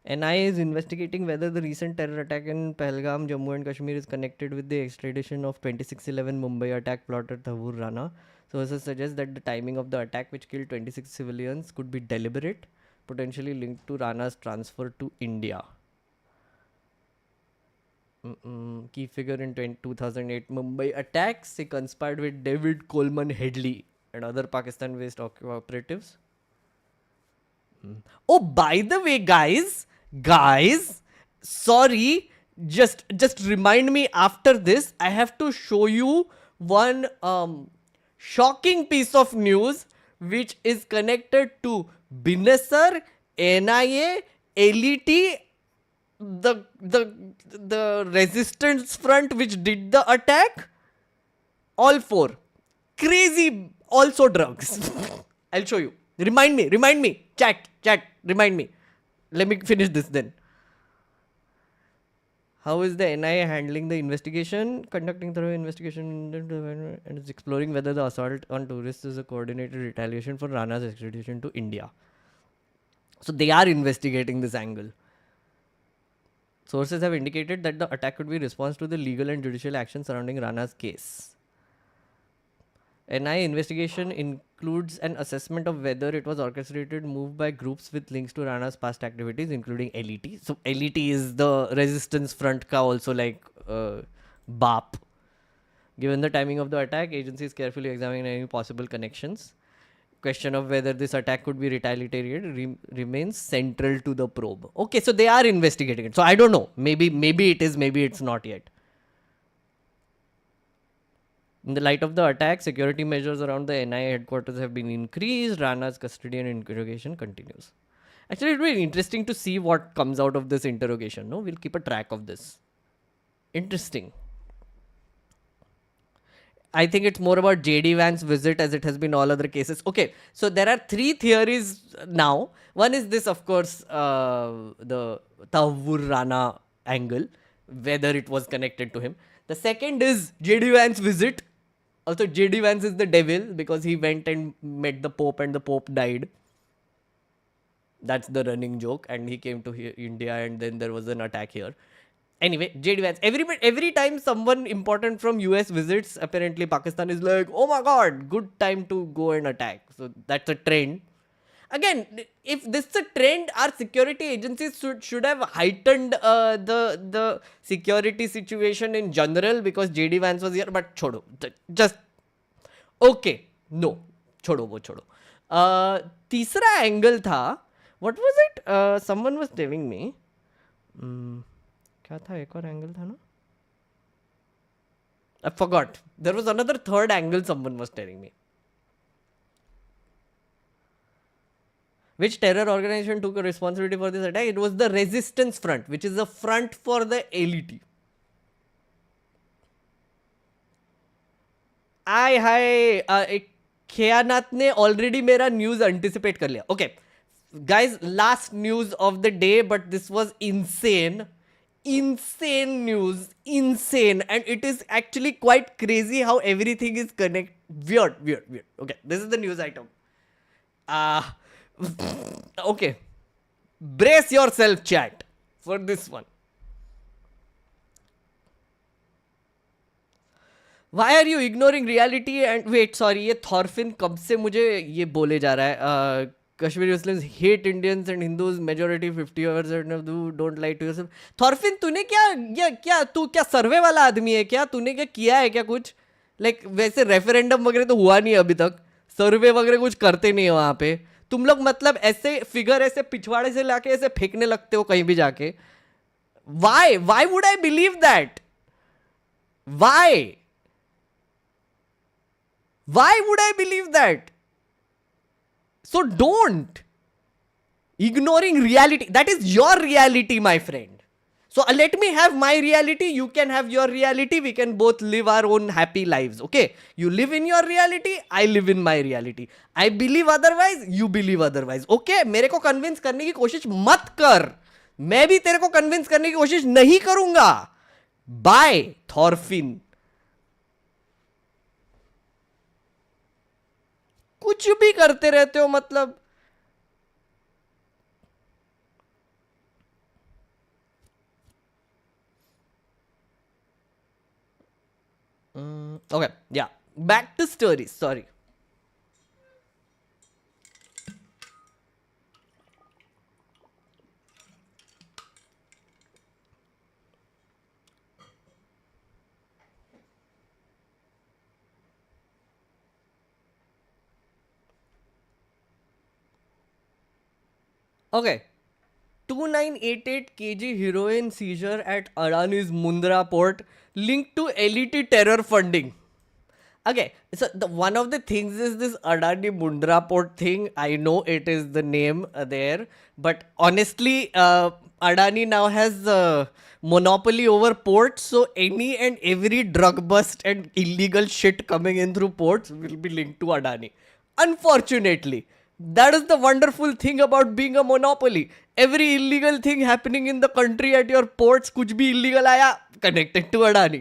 NIA is investigating whether the recent terror attack in Pahalgam, Jammu and Kashmir is connected with the extradition of 2611 Mumbai attack plotter Tawur Rana. Sources suggest that the timing of the attack, which killed 26 civilians, could be deliberate, potentially linked to Rana's transfer to India. Key figure in 2008 Mumbai attacks. He conspired with David Coleman Headley and other Pakistan-based operatives. Oh, by the way, guys, sorry, just remind me after this. I have to show you one shocking piece of news which is connected to Binesar, NIA, LET, the resistance front which did the attack. All four. Crazy, also drugs. I'll show you. Remind me. Chat, remind me. Let me finish this then. How is the NIA handling the investigation? Conducting thorough investigation and is exploring whether the assault on tourists is a coordinated retaliation for Rana's extradition to India. So they are investigating this angle. Sources have indicated that the attack could be response to the legal and judicial action surrounding Rana's case. NIA investigation includes an assessment of whether it was orchestrated move by groups with links to Rana's past activities, including LET. So LET is the resistance front ka also like BAP. Given the timing of the attack, agencies carefully examining any possible connections. Question of whether this attack could be retaliatory remains central to the probe. Okay, so they are investigating it. So I don't know. Maybe it is, maybe it's not yet. In the light of the attack, security measures around the NIA headquarters have been increased. Rana's custody and interrogation continues. Actually, it will be interesting to see what comes out of this interrogation. No, we'll keep a track of this. Interesting. I think it's more about JD Vance's visit as it has been all other cases. Okay, so there are three theories now. One is this, of course, the Tawur Rana angle, whether it was connected to him. The second is JD Vance's visit. Also, JD Vance is the devil because he went and met the Pope and the Pope died. That's the running joke. And he came to India, and then there was an attack here. Anyway, JD Vance. Every time someone important from US visits, apparently Pakistan is like, oh my god, good time to go and attack. So that's a trend. Again, if this is a trend, our security agencies should have heightened the security situation in general because JD Vance was here. But chodo, just okay, no, छोड़ो वो छोड़ो. तीसरा angle था, what was it? Someone was telling me. क्या था, एक और angle था ना? I forgot. There was another third angle someone was telling me. Which terror organization took responsibility for this attack? It was the Resistance Front, which is a front for the LET. हाय खयानात ने already मेरा news anticipate कर लिया. Okay guys, last news of the day, but this was insane news, insane, and it is actually quite crazy how everything is weird. Okay, this is the news item. Okay, brace yourself chat for this one. Why are you ignoring reality? And wait, sorry, ये थॉर्फिन कब से मुझे ये बोले जा रहा है? Kashmiri Muslims hate Indians and Hindus, majority 50% of दू डोंट लाइक टू योरसेल्फ. थॉर्फिन, तूने क्या तू क्या सर्वे वाला आदमी है क्या? तूने क्या किया है क्या कुछ? लाइक वैसे रेफरेंडम वगैरह तो हुआ नहीं अभी तक, सर्वे वगैरह कुछ करते नहीं है वहाँ पे. तुम लोग मतलब ऐसे फिगर ऐसे पिछवाड़े से लाके ऐसे फेंकने लगते हो कहीं भी जाके. Why would I believe that? Why would I believe that? So don't. Ignoring reality. That is your reality, my friend. So let me have my reality. You can have your reality. We can both live our own happy lives. Okay? You live in your reality. I live in my reality. I believe otherwise. You believe otherwise. Okay? मेरे को convince करने की कोशिश मत कर. मैं भी तेरे को convince करने की कोशिश नहीं करूंगा. Bye, Thorfinn. कुछ भी करते रहते हो मतलब. Okay, yeah, back to stories. Sorry. Okay, 2988 kg heroin seizure at Adani's Mundra port linked to LET terror funding. Okay, so one of the things is this Adani Mundra port thing. I know it is the name there, but honestly, Adani now has monopoly over ports, so any and every drug bust and illegal shit coming in through ports will be linked to Adani. Unfortunately. That is the wonderful thing about being a monopoly. Every illegal thing happening in the country at your ports, कुछ भी illegal आया, connected to Adani.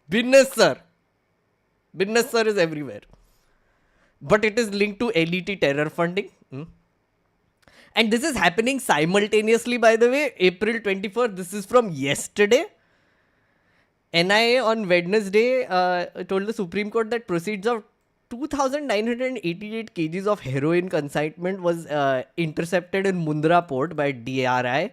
Business sir. Business sir is everywhere. But it is linked to LET terror funding. And this is happening simultaneously, by the way. April 24th, this is from yesterday. NIA on Wednesday told the Supreme Court that proceeds of 2,988 kgs of heroin consignment was intercepted in Mundra port by DRI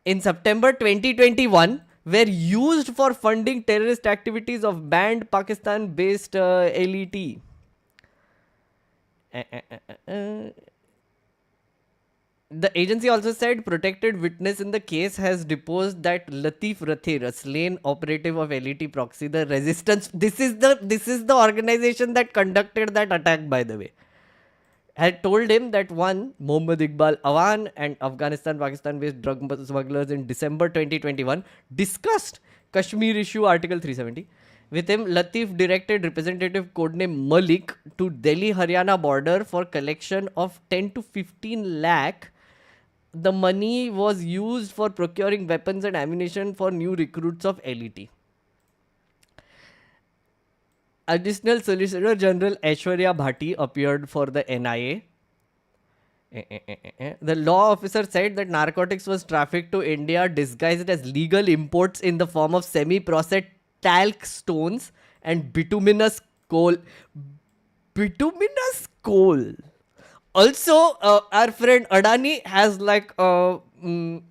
in September 2021, were used for funding terrorist activities of banned Pakistan-based LET. The agency also said protected witness in the case has deposed that Latif Rathir, a slain operative of LET proxy, the resistance. This is the organization that conducted that attack, by the way. Had told him that one, Mohammad Iqbal Awan and Afghanistan-Pakistan-based drug smugglers in December 2021 discussed Kashmir issue Article 370. With him, Latif directed Representative Codename Malik to Delhi-Haryana border for collection of 10 to 15 lakh. The money was used for procuring weapons and ammunition for new recruits of LET. Additional Solicitor General Aishwarya Bhati appeared for the NIA The law officer said that narcotics was trafficked to India disguised as legal imports in the form of semi-processed talc stones and bituminous coal. Bituminous coal. Also, our friend Adani has like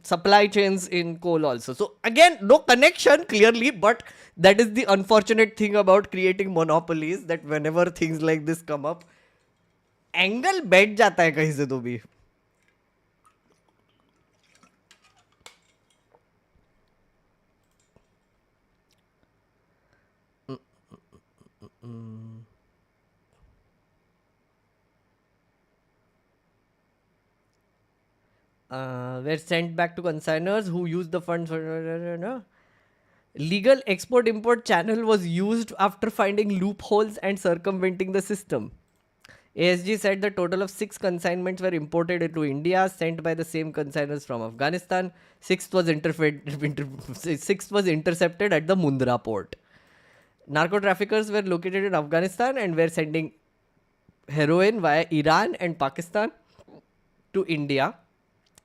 supply chains in coal also. So again, no connection clearly, but that is the unfortunate thing about creating monopolies, that whenever things like this come up, angle बैठ जाता है कहीं से तो भी. Were sent back to consignors who used the funds for legal export-import channel was used after finding loopholes and circumventing the system. ASG said the total of 6 consignments were imported into India, sent by the same consignors from Afghanistan. Sixth was intercepted at the Mundra port. Narco traffickers were located in Afghanistan and were sending heroin via Iran and Pakistan to India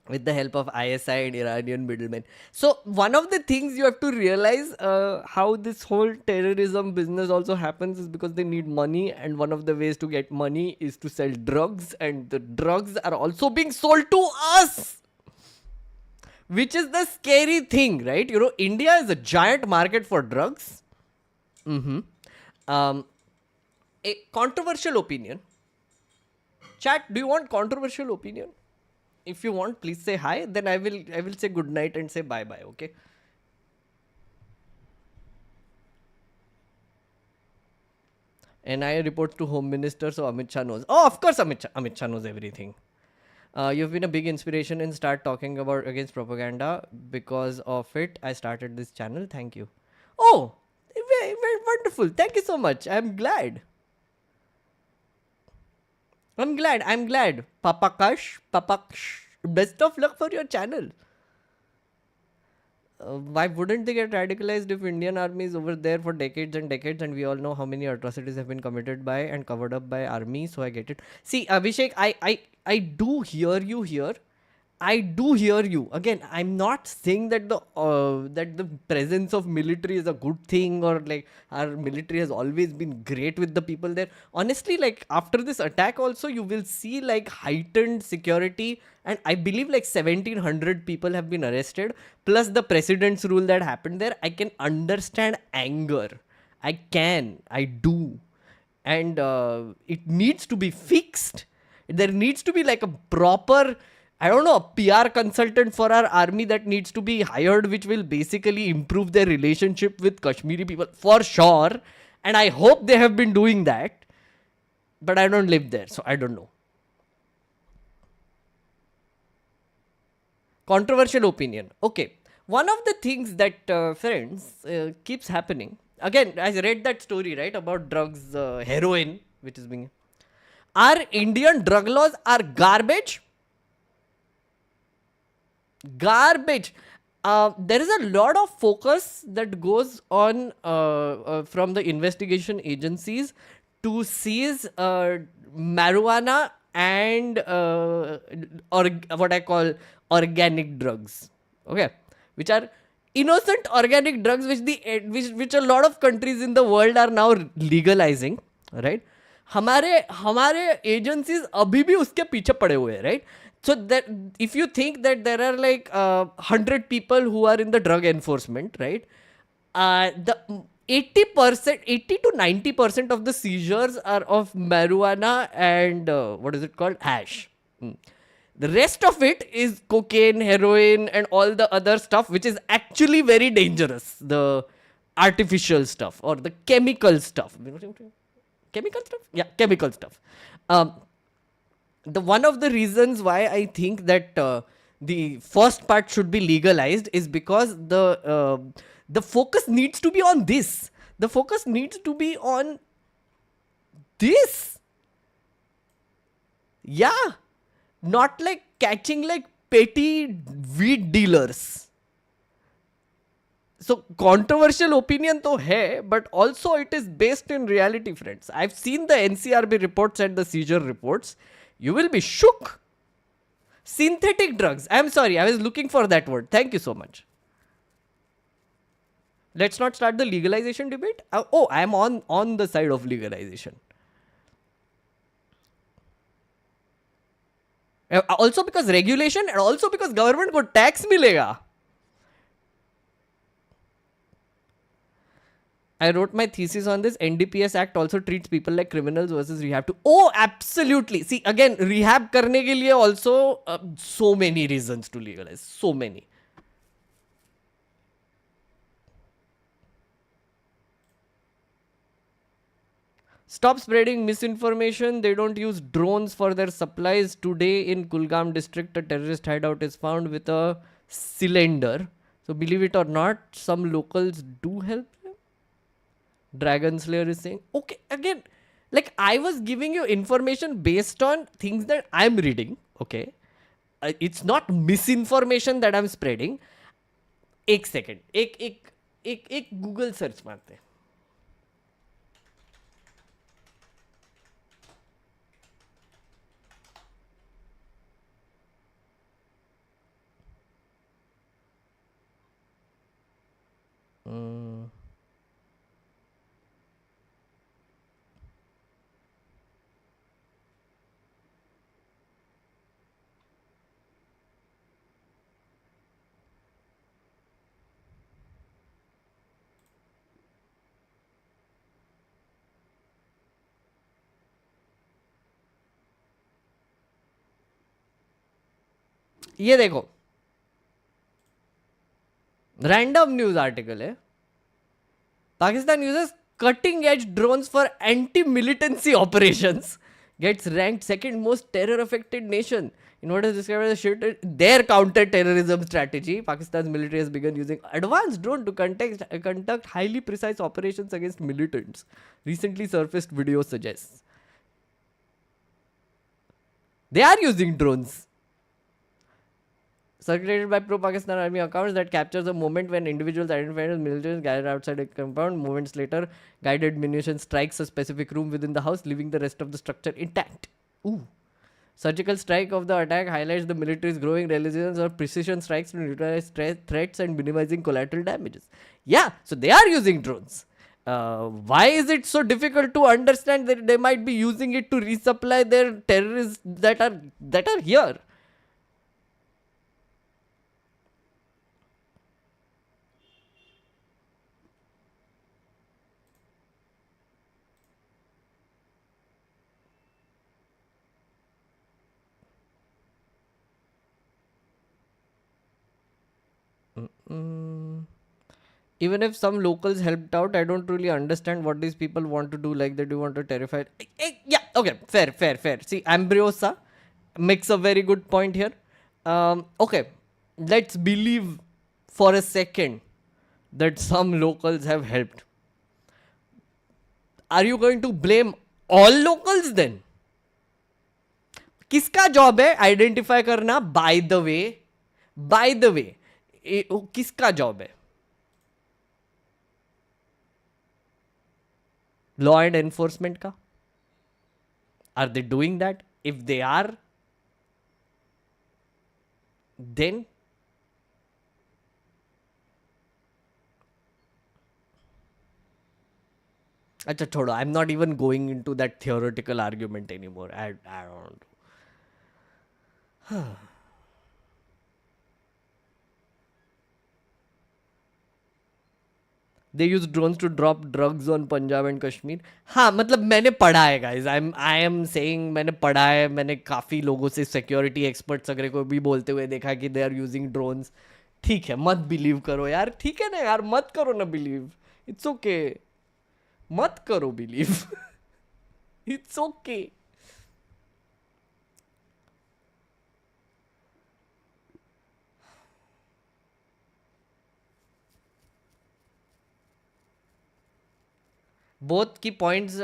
with the help of ISI and Iranian middlemen. So one of the things you have to realize how this whole terrorism business also happens is because they need money, and one of the ways to get money is to sell drugs, and the drugs are also being sold to us, which is the scary thing, right? You know, India is a giant market for drugs. A controversial opinion. Chat, do you want controversial opinion? If you want, please say hi. Then I will say good night and say bye bye. Okay. NIA reports to Home Minister, so Amit Shah knows. Oh, of course, Amit Shah knows everything. You've been a big inspiration in start talking about against propaganda. Because of it, I started this channel. Thank you. Oh, very, very wonderful. Thank you so much. I'm glad. I'm glad. Papa Kash, best of luck for your channel. Why wouldn't they get radicalized if Indian army is over there for decades and decades, and we all know how many atrocities have been committed by and covered up by army? So I get it. See, Abhishek, I do hear you here. I do hear you. Again, I'm not saying that the presence of military is a good thing, or like our military has always been great with the people there. Honestly, like after this attack also, you will see like heightened security, and I believe like 1700 people have been arrested, plus the president's rule that happened there. I can understand anger. I do. And it needs to be fixed. There needs to be like a proper, I don't know, a PR consultant for our army that needs to be hired, which will basically improve their relationship with Kashmiri people for sure. And I hope they have been doing that. But I don't live there, so I don't know. Controversial opinion. Okay. One of the things that, friends, keeps happening. Again, I read that story, right, about drugs, heroin, which is being... Our Indian drug laws are garbage. Garbage. There is a lot of focus that goes on from the investigation agencies to seize marijuana and what I call organic drugs. Okay, which are innocent organic drugs, which a lot of countries in the world are now legalizing, right? हमारे agencies अभी भी उसके पीछे पड़े हुए हैं, right? So that if you think that there are like 100 people who are in the drug enforcement, right? The 80% to 90% of the seizures are of marijuana and what is it called? Hash. The rest of it is cocaine, heroin, and all the other stuff, which is actually very dangerous. The artificial stuff or the chemical stuff. Chemical stuff? Yeah, chemical stuff. The one of the reasons why I think that the first part should be legalized is because the focus needs to be on this. The focus needs to be on this. Yeah. Not like catching like petty weed dealers. So controversial opinion to hai, but also it is based in reality, friends. I've seen the NCRB reports and the seizure reports. You will be shook. Synthetic drugs. I'm sorry, I was looking for that word. Thank you so much. Let's not start the legalization debate. I'm on the side of legalization. Also because regulation and also because government को tax मिलेगा. I wrote my thesis on this. NDPS Act also treats people like criminals versus rehab too. Oh, absolutely. See, again, rehab करने के लिए also so many reasons to legalize. So many. Stop spreading misinformation. They don't use drones for their supplies. Today in Kulgam district, a terrorist hideout is found with a cylinder. So believe it or not, some locals do help them. Dragon Slayer is saying, okay, again, like I was giving you information based on things that I'm reading. Okay. It's not misinformation that I'm spreading. एक second. एक Google search मारते हैं. ये देखो random news article है Pakistan uses cutting edge drones for anti-militancy operations, gets ranked second most terror affected nation in what is described as their counter-terrorism strategy. Pakistan's military has begun using advanced drone to conduct highly precise operations against militants. Recently surfaced video suggests they are using drones circulated by pro-Pakistan army accounts that captures a moment when individuals identified as militants gathered outside a compound. Moments later, guided munition strikes a specific room within the house, leaving the rest of the structure intact. Ooh. Surgical strike of the attack highlights the military's growing resilience of precision strikes to neutralize threats and minimizing collateral damages. Yeah, so they are using drones. Why is it so difficult to understand that they might be using it to resupply their terrorists that are here? Even if some locals helped out, I don't really understand what these people want to do. Like they do want to terrify. Yeah, okay, fair. See, Ambrosa makes a very good point here. Okay, let's believe for a second that some locals have helped. Are you going to blame all locals then? किसका job है identify करना? By the way किसका job है? Law and enforcement का? Are they doing that? If they are, then अच्छा छोड़ो, I am not even going into that theoretical argument any more. I don't. They use drones to drop drugs on Punjab and Kashmir. हाँ, मतलब मैंने पढ़ा है guys. I am saying मैंने पढ़ा है. मैंने काफ़ी लोगों से security experts वगैरह को भी बोलते हुए देखा कि they are using drones. ठीक है, मत believe करो यार. ठीक है ना यार, मत करो ना believe. It's okay. मत करो believe. It's okay. बोथ की पॉइंट्स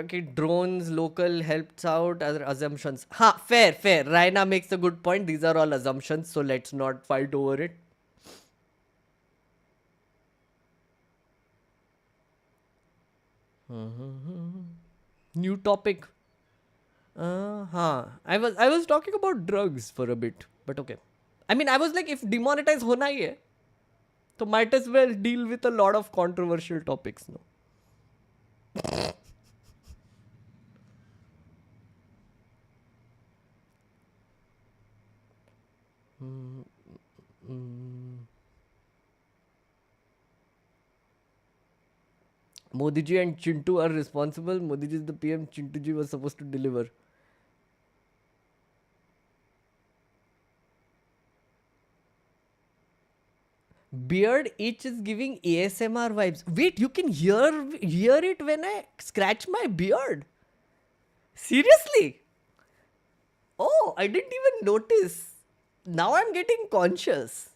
कि drones local helps out other assumptions. हाँ, fair. Raina makes a good point. These are all assumptions, so let's not fight over it. New topic. I was talking about drugs for a bit, but okay. I mean, I was like, if demonetize होना ही है, तो might as well deal with a lot of controversial topics, no? Modi ji and Chintu are responsible. Modi ji is the PM. Chintu ji was supposed to deliver. Beard itch is giving ASMR vibes. Wait, you can hear it when I scratch my beard. Seriously? Oh, I didn't even notice. Now I'm getting conscious.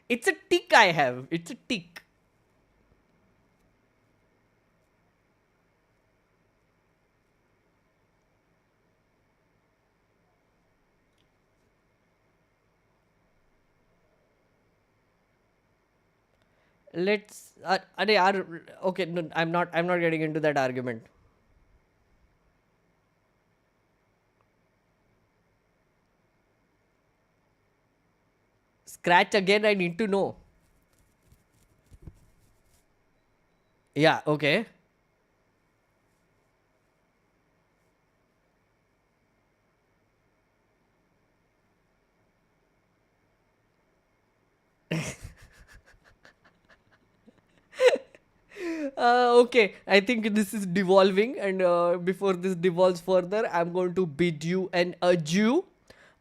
It's a tick I have. It's a tick. Let's okay, no, I'm not getting into that argument. Scratch again, I need to know. Yeah, okay. Okay, I think this is devolving, and before this devolves further, I'm going to bid you an adieu.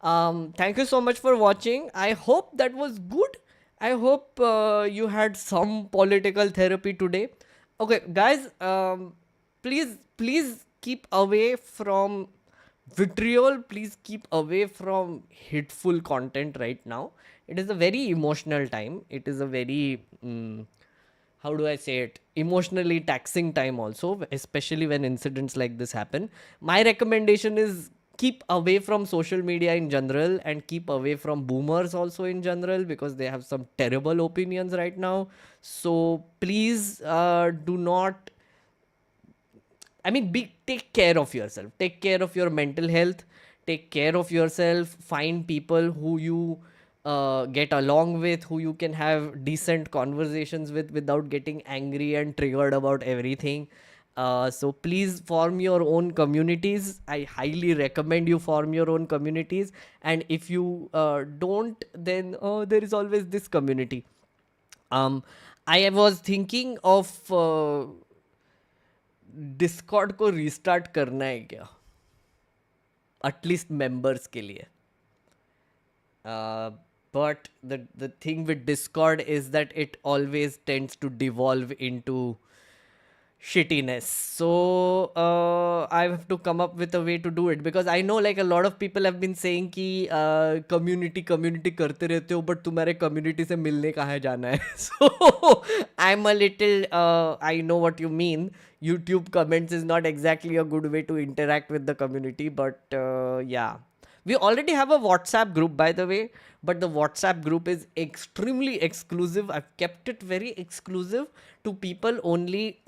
Thank you so much for watching. I hope that was good. I hope you had some political therapy today. Okay, guys, please keep away from vitriol. Please keep away from hateful content right now. It is a very emotional time. It is a very how do I say it, emotionally taxing time also, especially when incidents like this happen. My recommendation is keep away from social media in general, and keep away from boomers also in general, because they have some terrible opinions right now. So please do not, I mean, take care of yourself, take care of your mental health, take care of yourself, find people who you get along with, who you can have decent conversations with without getting angry and triggered about everything. So please form your own communities. I highly recommend you form your own communities. And if you don't, then there is always this community. I was thinking of Discord को restart करना है क्या, at least members के लिए. But the thing with Discord is that it always tends to devolve into shittiness. So I have to come up with a way to do it, because I know like a lot of people have been saying कि community करते रहते हो, but तुम्हारे community से मिलने कहाँ जाना है. So I'm a little I know what you mean. YouTube comments is not exactly a good way to interact with the community, but yeah. We already have a WhatsApp group, by the way, but the WhatsApp group is extremely exclusive. I've kept it very exclusive to people only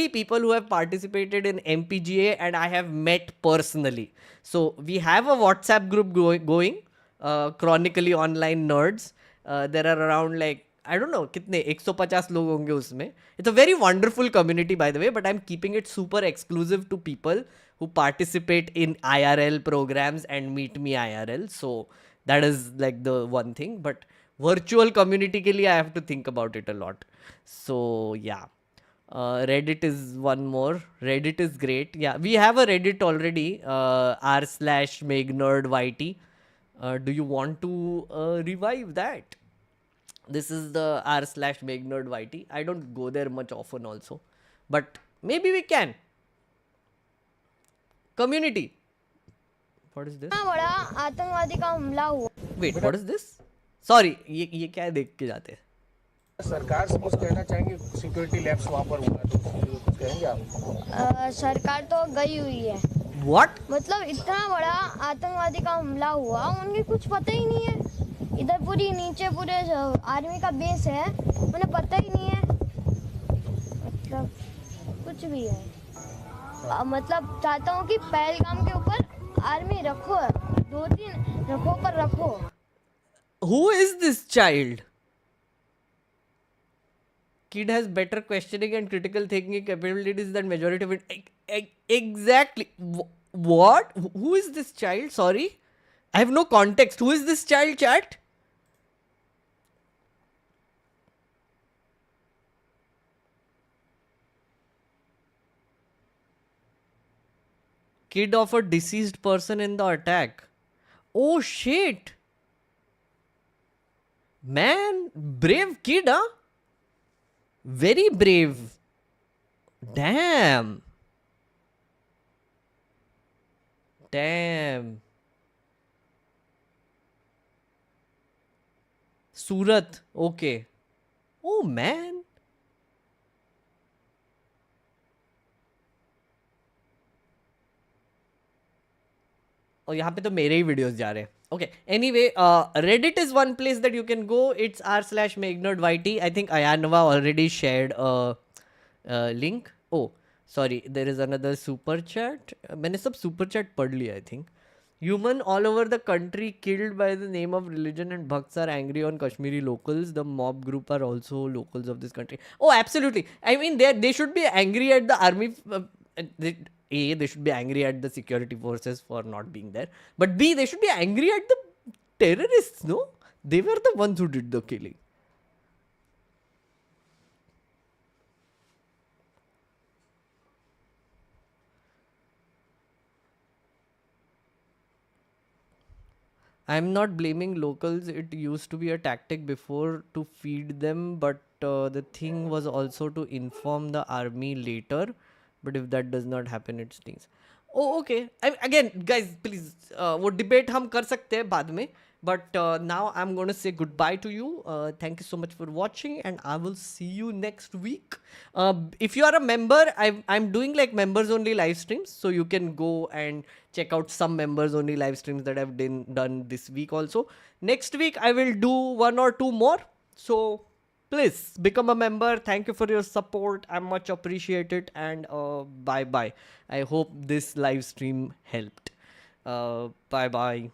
people who have participated in MPGA and I have met personally. So we have a WhatsApp group going, Chronically Online Nerds. There are around like, I don't know, कितने 150 लोग होंगे उसमें. It's a very wonderful community, by the way, but I'm keeping it super exclusive to people who participate in IRL programs and meet me IRL. So that is like the one thing. But virtual community के लिए I have to think about it a lot. So yeah. Reddit is one more. Reddit is great. Yeah, we have a Reddit already. r/MegNerdYT. Do you want to revive that? This is the r/MegNerdYT. I don't go there much often also, but maybe we can. Community. What is this? बड़ा आतंकवादी का हमला हुआ. Wait, what is this? Sorry, ये क्या देख के जाते हैं? सरकार से कुछ कहना चाहेंगे, सिक्योरिटी लैब्स वहाँ पर हुआ तो कुछ कहेंगे आप? सरकार तो गई हुई है. What? मतलब इतना बड़ा आतंकवादी का हमला हुआ, उनके कुछ पता ही नहीं है. इधर पूरी नीचे पूरे आर्मी का बेस है, उन्हें पता ही नहीं है. मतलब कुछ भी है. मतलब चाहता हूँ कि पहलगाम के ऊपर आर्मी रखो, 2-3 रखो पर रखो। Who is this child? Kid has better questioning and critical thinking capabilities than majority of it. Exactly. What? Who is this child? Sorry, I have no context. Who is this child, chat? Kid of a deceased person in the attack. Oh shit. Man, brave kid, huh? Very brave. Damn. Damn. Surat. Okay. Oh man. और यहाँ पे तो मेरे ही videos जा रहे हैं. Okay. Anyway, Reddit is one place that you can go. It's r/meignodyt. I think Ayanova already shared a link. Oh, sorry. There is another super chat. मैंने सब super chat पढ़ लिया, I think. Human all over the country killed by the name of religion and bhakts are angry on Kashmiri locals. The mob group are also locals of this country. Oh, absolutely. I mean, they should be angry at the army. They should be angry at the security forces for not being there. But B, they should be angry at the terrorists, no? They were the ones who did the killing. I'm not blaming locals. It used to be a tactic before to feed them, but the thing was also to inform the army later. But if that does not happen, it stings. Oh, okay. Again, guys, please, वो debate हम कर सकते हैं बाद में. But now I'm going to say goodbye to you. Thank you so much for watching, and I will see you next week. If you are a member, I'm doing like members only live streams, so you can go and check out some members only live streams that I've done this week also. Next week, I will do 1 or 2 more. So please become a member. Thank you for your support. I'm much appreciated, and bye bye. I hope this live stream helped. Bye bye.